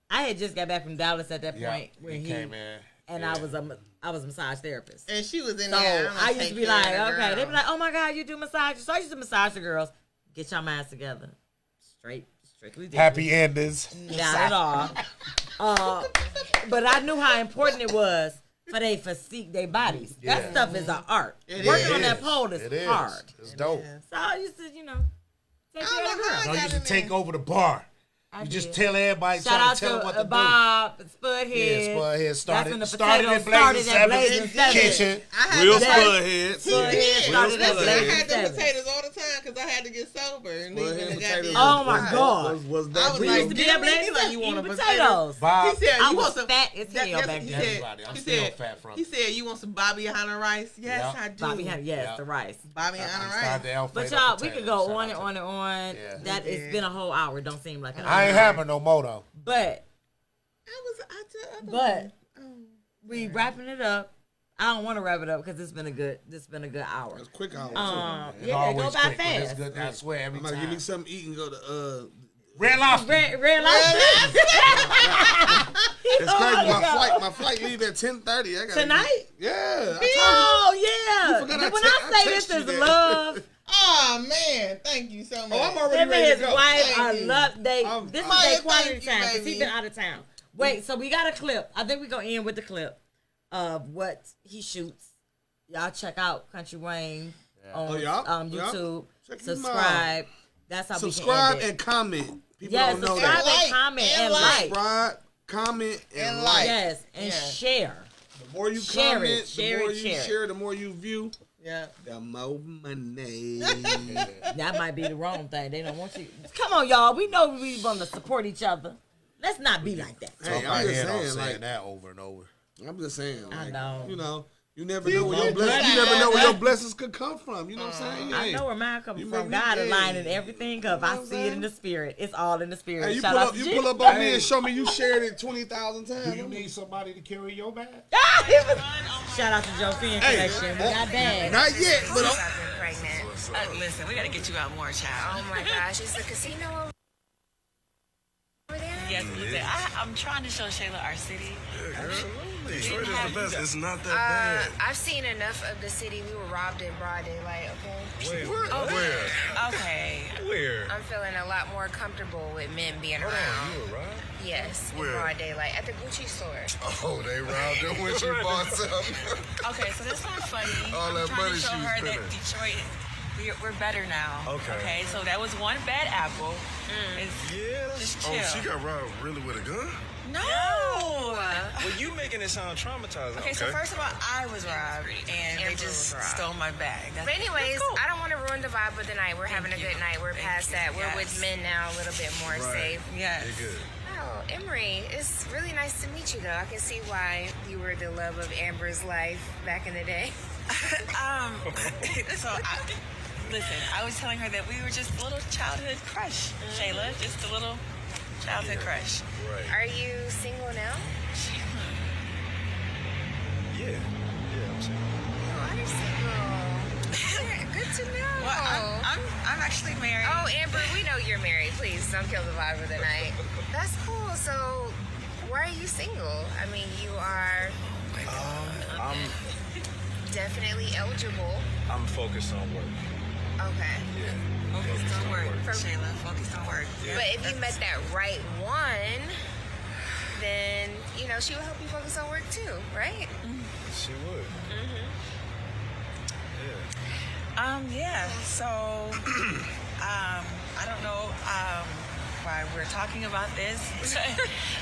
I had just got back from Dallas at that Yeah, point when he came in. and Yeah. I was a massage therapist. And she was in So there. I'm gonna I used take to be care of like, the okay, girl. they'd be like, oh my God, you do massages. So I used to massage the girls. Get your minds together. Strictly different. Happy endings. Not at all. But I knew how important it was for they physique their bodies. That stuff is an art. Working on that pole is It is. hard. It's dope. So I used to, take care of the I girls. don't know No, how you used to take over the bar. I You just did. tell everybody, Shout try out to tell them what to to Bob, Spudhead. do. Yeah, Spudhead That's started when the started potatoes in Blazer started at Blazing Sevens Sevens. kitchen. I had Real to- Spudhead. Spudhead Yeah, started that's at why I Blazing had the Sevens. potatoes all the time because I had to get sober and leave Spudhead in the potatoes. goddamn. Oh my fry. God. Was I that was We like, used to be "Give at me Blazing like Sevens you want eating a potatoes. Bob, He said, I "You was want some fat as hell yes, back he then. said- Everybody. I'm he still said- fat from He it. said, "You want some Bobby Hunter rice?" Yes, Yeah. I do. Bobby had, yes, Yeah. the rice. Bobby I Hunter started rice. the Alfredo But y'all, we potato. could go Shout on out and to on and on. Yeah. That it's been a whole hour. Don't seem like an hour. I ain't having no more though. But But we wrapping it up. I don't want to wrap it up because it's been a good hour. It's quick hour. It's Yeah, always go by quick, but fast. It's good. I swear every I'm gonna give me time. something to eat and go to Red Lobster. Red Lobster. It's crazy. My flight leave at 10:30. I gotta Tonight? Yeah. Oh yeah. You forgot When I I say this text you is that. love, oh man, thank you so much. Oh, I'm already him and ready his to go. wife Thank are you. love. This Maya, is their thank quality you, time because baby. he's been out of town. Wait, so we got a clip. I think we're gonna end with the clip of what he shoots. Y'all check out Country Wayne on Oh, yeah? YouTube. Check him Subscribe. That's how Subscribe we can end and comment. People Yes, don't know subscribe that. and comment And and like. like. Subscribe, comment, and And like. like. Yes, and Yes. share. The more you Share comment, it, share the more it, you share it. share, the more you view, Yeah. the more money. That might be the wrong thing. They don't want you. Come on, y'all. We know we want to support each other. Let's not be like that. Hey, Talk my I'm just head off saying, saying like, that over and over. I'm just saying, I like, know. you never know where your blessings. You never know where your blessings could come from. You know what I'm saying? I Hey, know where mine coming You from. make me- God hey. aligning everything up. You know I what I'm see it saying? in the spirit. It's all in the spirit. Hey, you Shout pull out up, to you Jesus. pull up on me and show me you shared it 20,000 times. Do you need somebody to carry your bag? Shout out to Joe Finn Hey. Connection. We got bags. Not yet, but I'm, I've been pregnant. Listen, we gotta get you out more, child. Oh my gosh, is the casino over there? Yes, listen, I'm trying to show Shayla our city. Yeah, absolutely. Detroit is the best. It's not that bad. I've seen enough of the city. We were robbed in broad daylight, okay? Wait, where? Okay. Where? I'm feeling a lot more comfortable with men being Hold around. on, you were right? Yes, Where? in broad daylight. At the Gucci store. Oh, they robbed her when she bought something. Okay, so that's not funny. All I'm that trying money to show she was her that spending. Detroit, we're better now. Okay. Okay, so that was one bad apple. It's Yeah, that's... Just Oh, chill. she got robbed really with a gun? no. Well, you making it sound traumatizing. Okay, so first of all, I was robbed, and they Amber just was robbed. stole my bag. But anyways, that's cool. I don't want to ruin the vibe of the night. We're having a good night. We're past that. We're with men now, a little bit more Right. safe. Yes. You're good. Oh, Emery, it's really nice to meet you, though. I can see why you were the love of Amber's life back in the day. Listen, I was telling her that we were just a little childhood crush, Shayla, just a little childhood crush. Right. Are you single now? Yeah, I'm saying. Oh, I'm single. Good to know. Well, I'm actually married. Oh, Amber, we know you're married. Please don't kill the vibe of the night. That's cool. So, why are you single? I mean, you are I'm definitely eligible. focused on work. Okay. Yeah. Focused on work, Shayla. Focused on work. But if you met that right one, then, you know, she will help you focus on work too, right? She would. Yeah. So, I don't know why we're talking about this.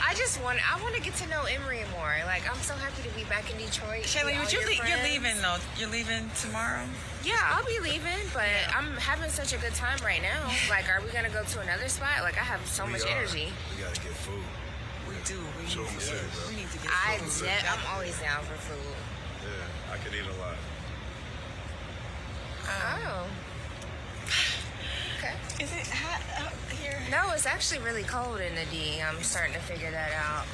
I want to get to know Emery more. Like, I'm so happy to be back in Detroit. Shayla, with all your you're friends. leaving though. You're leaving tomorrow. Yeah, I'll be leaving, but I'm having such a good time right now. Like, are we gonna go to another spot? Like, I have so much energy. We gotta get food. We do. We Show them the city, bro. We need to get. I'm always down for food. Yeah, I could eat a lot. Oh. Okay. Is it hot out here? No, it's actually really cold in the D. I'm starting to figure that out.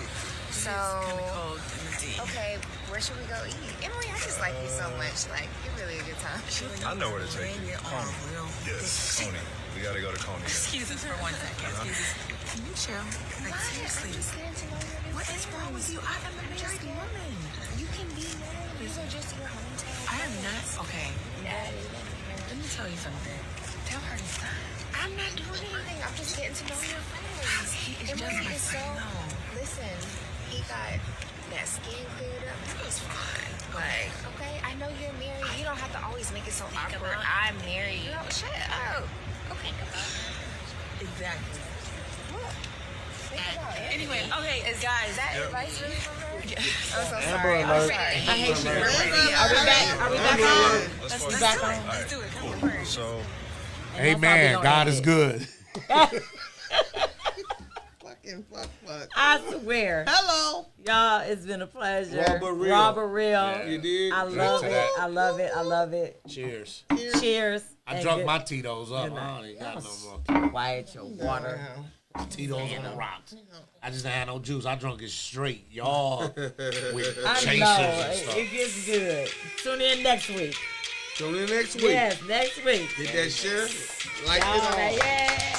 So, It's kind of cold in the D. okay, where should we go eat? Emily, I just like you so much. Like, you're really a good time. I know where to take you. Oh, real. Yes, Coney. We gotta go to Coney. Excuse us for 1 second. Excuse us. Can you chill? Like, Why? seriously. I'm just getting to know your new What is wrong with you? I am a married woman. You can be married. These are just your hometown. I am not. Okay. Let me tell you something. Tell her to stop. I'm not doing anything. I'm just getting to know your friends. He is just Emery my is so. friend, though. Listen, he got that skin cleared up. It was fine. Like, okay, I know you're married. You don't have to always make it so awkward. I'm married. No, shut up. Okay. Exactly. Think about it. Anyway, okay, guys. Is that advice really from her? I'm so Amber sorry. alert. I hate you. Are we back on? Let's We do back it. on? Let's do it. Come on. So, Amen. God is good. Fucking fuck. I swear. Hello. Y'all, it's been a pleasure. Robert Real. Real. You did? I love to it. that. I love it. I love it. Cheers. Cheers. I and drunk good- my Tito's up. good I night. don't even got no more. Quiet your water. Tito's on the rocks. I just ain't had no juice. I drunk it straight. Y'all with I chasers know. and stuff. It gets good. Tune in next week. Tune in next week. Yes, next week. Get that share. Like All it all. right, yeah.